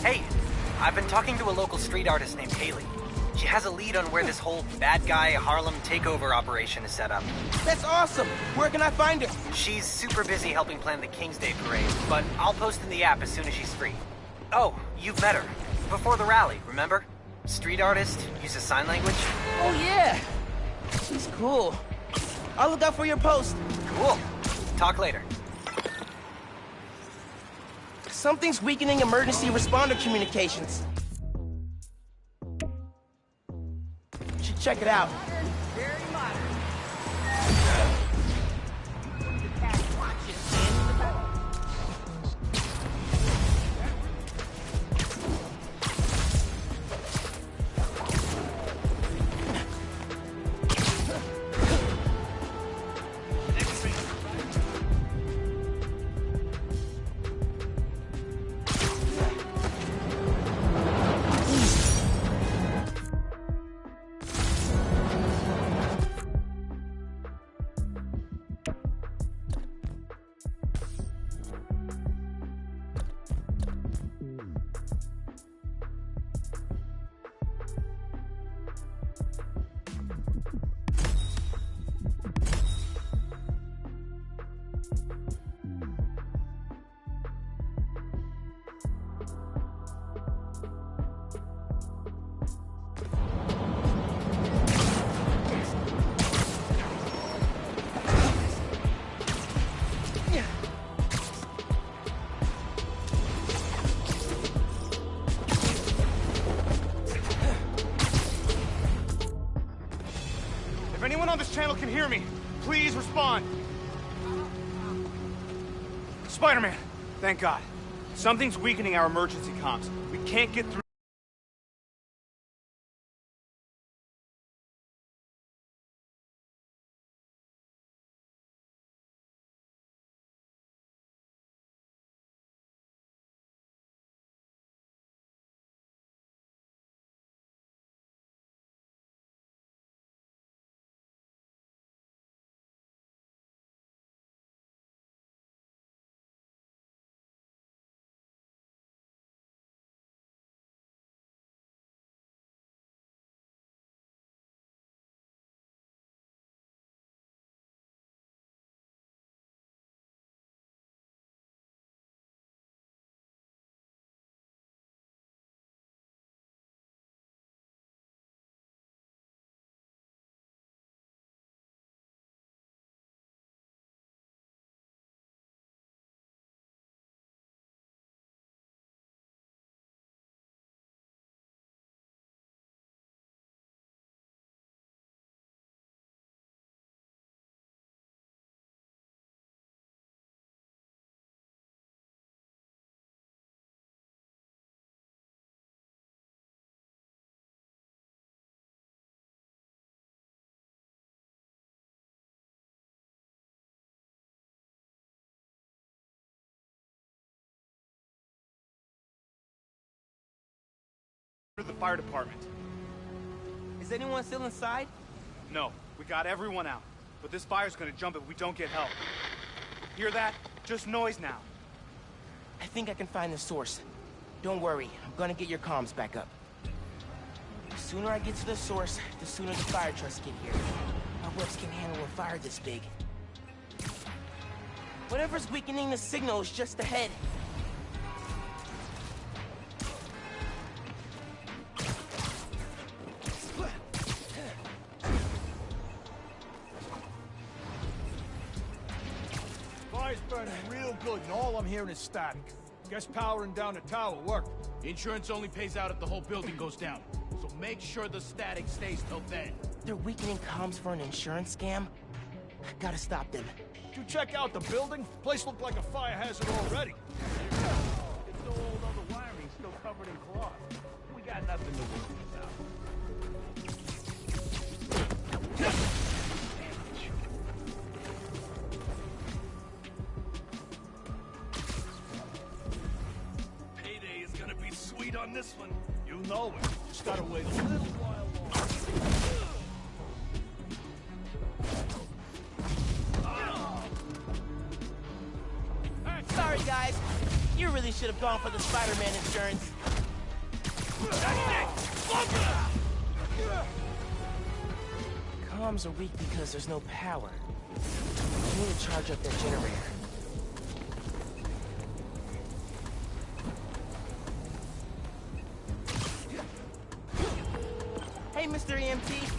Hey, I've been talking to a local street artist named Haley. She has a lead on where this whole bad guy Harlem takeover operation is set up. That's awesome! Where can I find her? She's super busy helping plan the King's Day parade, but I'll post in the app as soon as she's free. Oh, you've met her. Before the rally, remember? Street artist, uses sign language. Oh yeah! She's cool. I'll look out for your post. Cool. Talk later. Something's weakening emergency responder communications. Should check it out. If anyone on this channel can hear me, please respond. Spider-Man, thank God. Something's weakening our emergency comms. We can't get through. The fire department. Is anyone still inside? No, we got everyone out. But this fire's gonna jump if we don't get help. Hear that? Just noise now. I think I can find the source. Don't worry, I'm gonna get your comms back up. The sooner I get to the source, the sooner the fire trucks get here. My webs can handle a fire this big. Whatever's weakening the signal is just ahead. Fire's burning real good, and all I'm hearing is static. Guess powering down the tower worked. Insurance only pays out if the whole building goes down. So make sure the static stays till then. They're weakening comms for an insurance scam? I gotta stop them. Did you check out the building? Place looked like a fire hazard already. It's so old, all the wiring's still covered in cloth. We got nothing to worry about. Payday is gonna be sweet on this one. You know it. Just gotta wait a little while longer. Sorry, guys. You really should have gone for the Spider-Man insurance. Comms are weak because there's no power. I need to charge up that generator. Hey, Mr. EMT.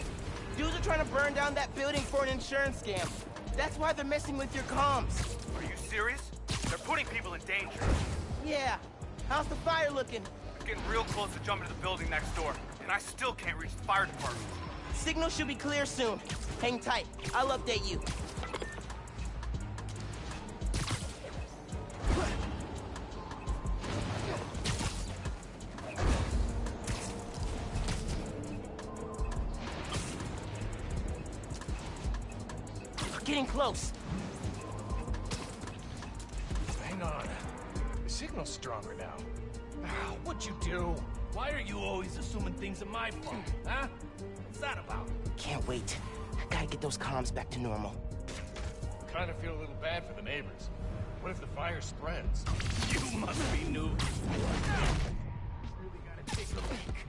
Dudes are trying to burn down that building for an insurance scam. That's why they're messing with your comms. Are you serious? They're putting people in danger. Yeah. How's the fire looking? It's getting real close to jumping to the building next door, and I still can't reach the fire department. Signal should be clear soon. Hang tight. I'll update you. Getting close. Hang on. The signal's stronger now. What'd you do? Why are you always assuming things are my fault, huh? What's that about? Can't wait. I gotta get those comms back to normal. Kind of feel a little bad for the neighbors. What if the fire spreads? You must be new. Really gotta take a leak.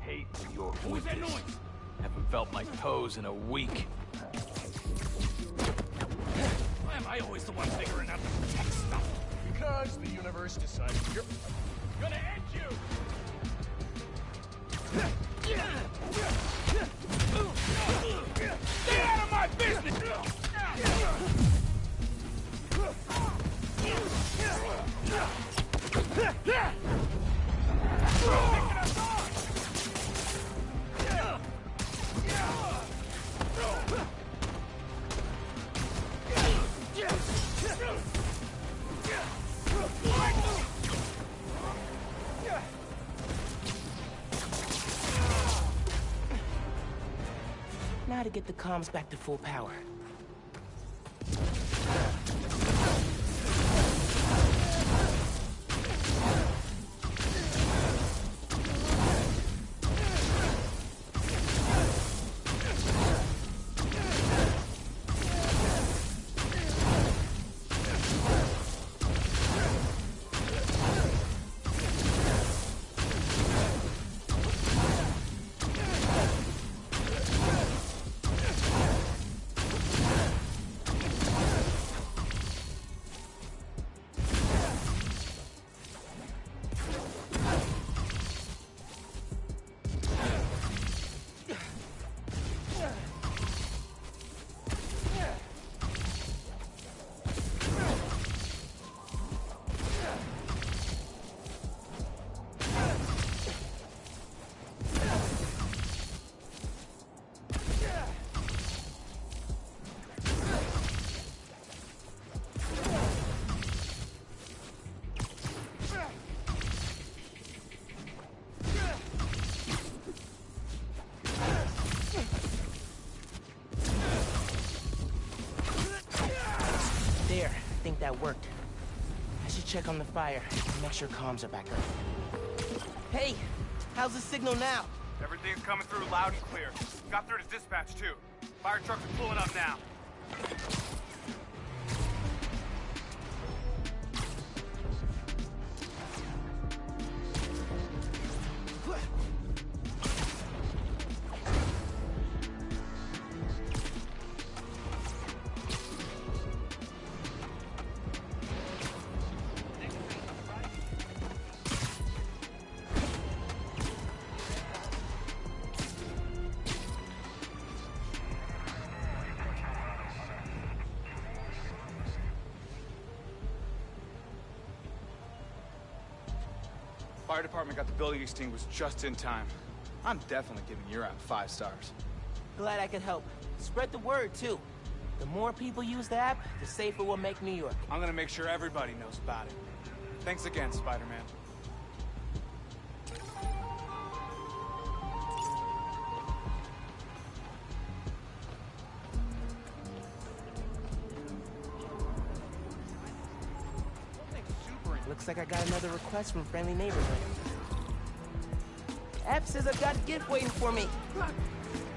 Hate your What was that noise? Haven't felt my toes in a week. Why am I always the one figuring out the tech stuff? Because the universe decided you're gonna end you! Stay out of my business! Picking us off! Now to get the comms back to full power. There, I think that worked. I should check on the fire and make sure comms are back up. Hey, how's the signal now? Everything's coming through loud and clear. Got through to dispatch, too. Fire trucks are pulling up now. Fire department got the building extinguished just in time. I'm definitely giving your app 5 stars. Glad I could help. Spread the word, too. The more people use the app, the safer we'll make New York. I'm gonna make sure everybody knows about it. Thanks again, Spider-Man. Looks like I got another request from Friendly Neighborhood. App says I've got a gift waiting for me.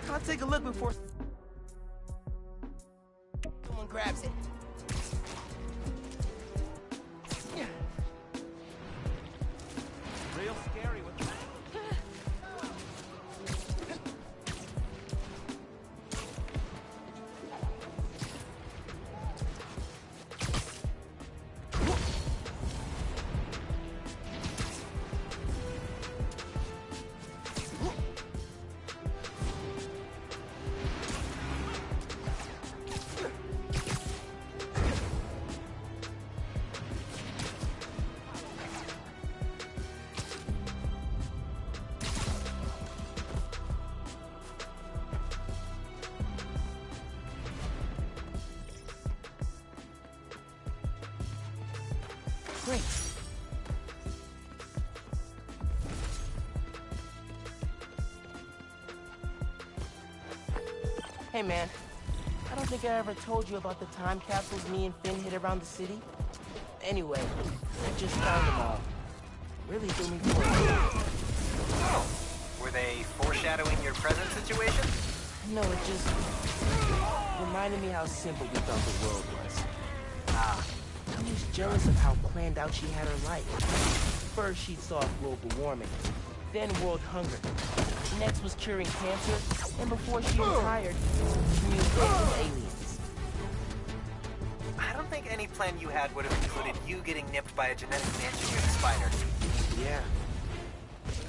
I'll take a look before someone grabs it. Real scary with that. Great. Hey, man. I don't think I ever told you about the time capsules me and Finn hid around the city. Anyway, I just found them all. Really threw me for a loop. Oh, were they foreshadowing your present situation? No, it just reminded me how simple we thought the world was. I was jealous of how planned out she had her life. First, she'd solve global warming, then world hunger. Next was curing cancer, and before she retired, communicating with aliens. I don't think any plan you had would have included you getting nipped by a genetically engineered spider. Yeah.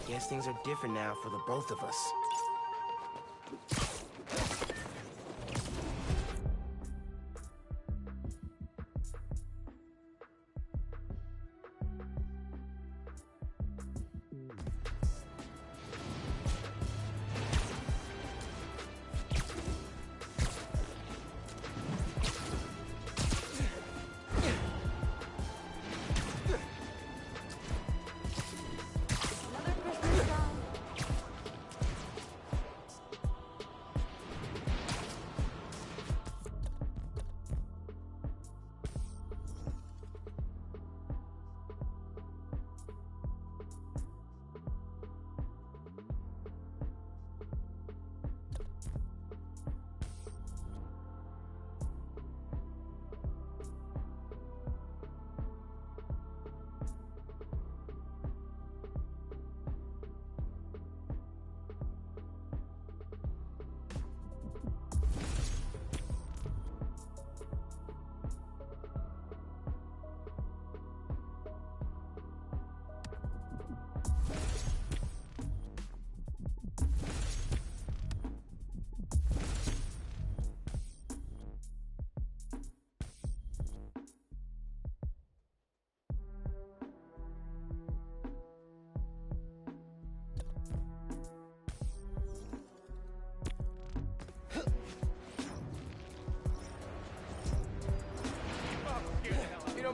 Guess things are different now for the both of us.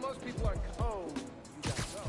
Most people aren't. Oh, you gotta go.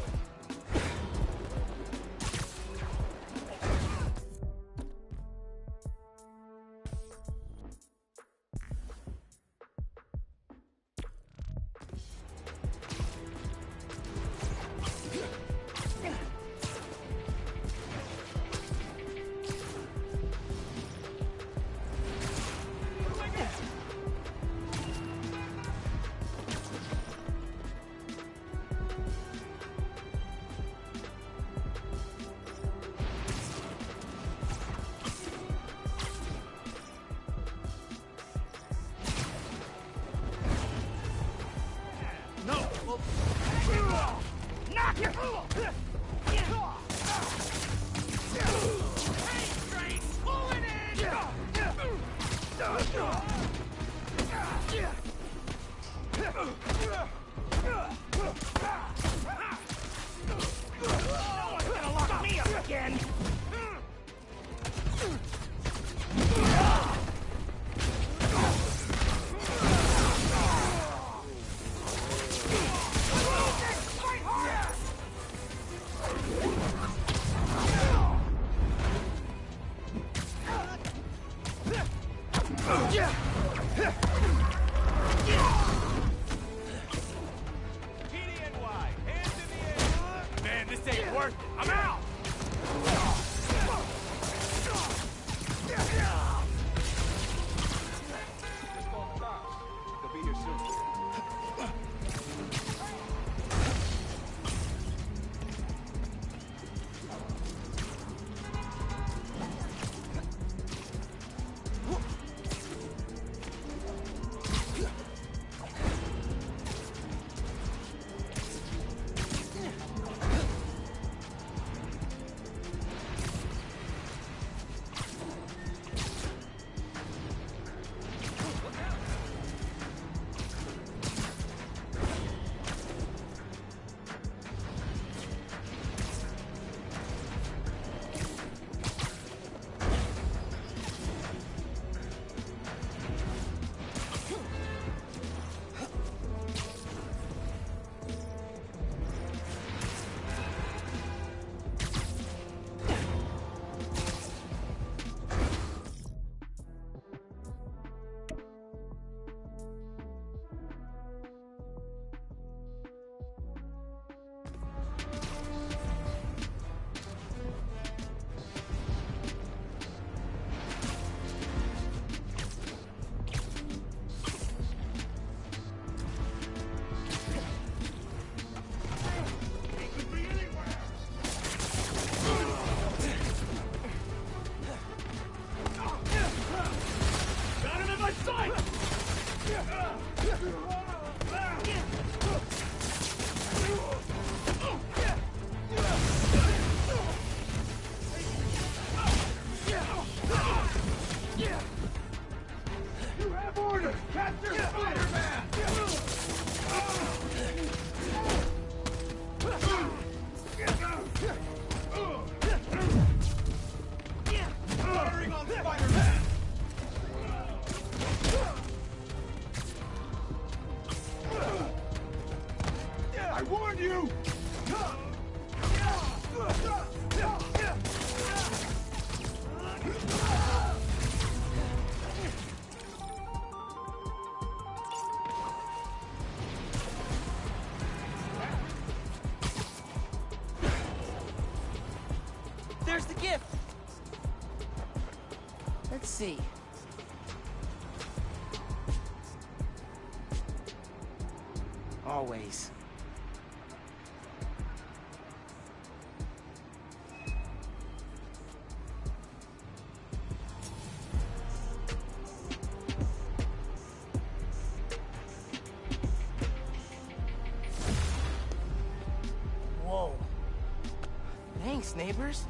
Knock your... Man, this ain't worth it. I'm out! They'll be here soon. Where's the gift? Let's see. Always. Whoa. Thanks, neighbors.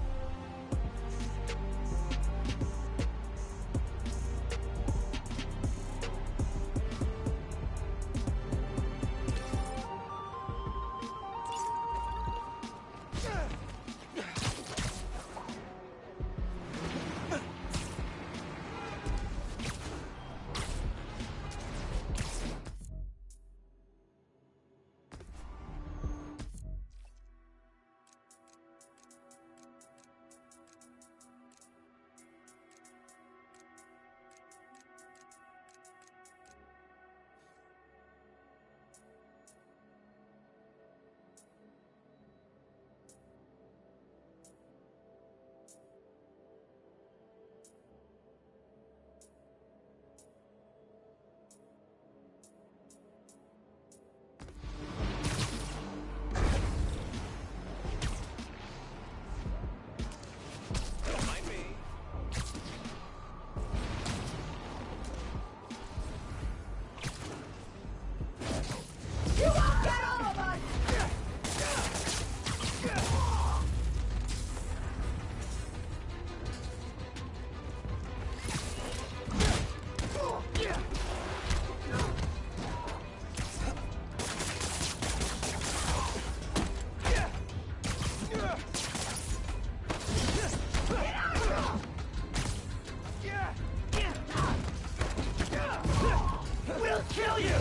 We'll kill you!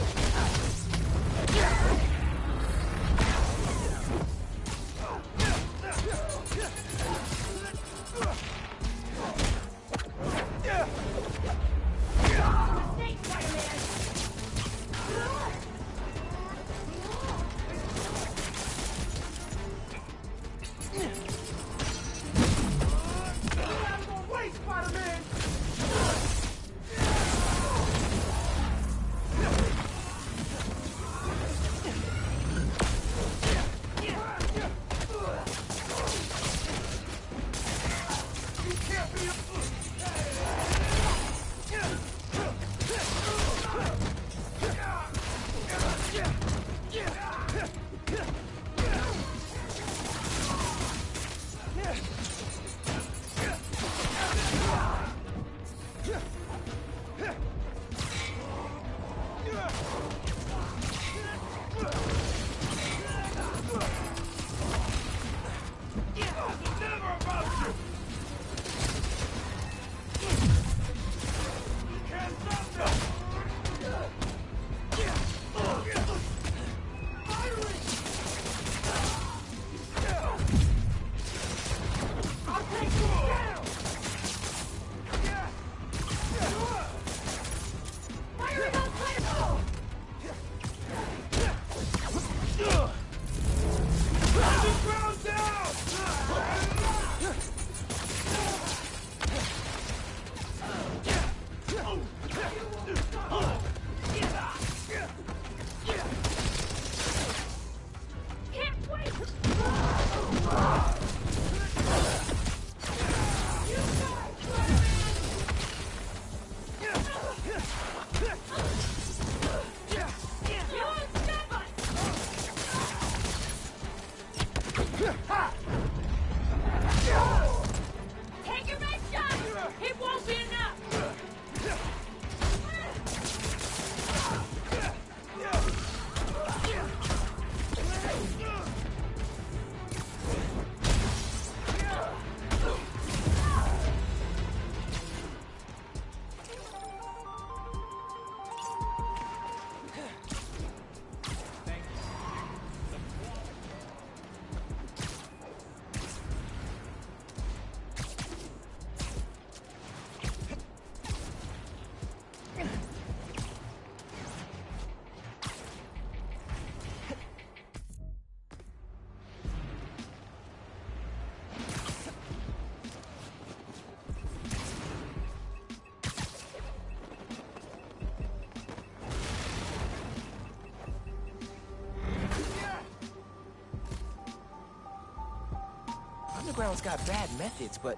Underground's got bad methods, but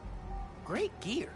great gear.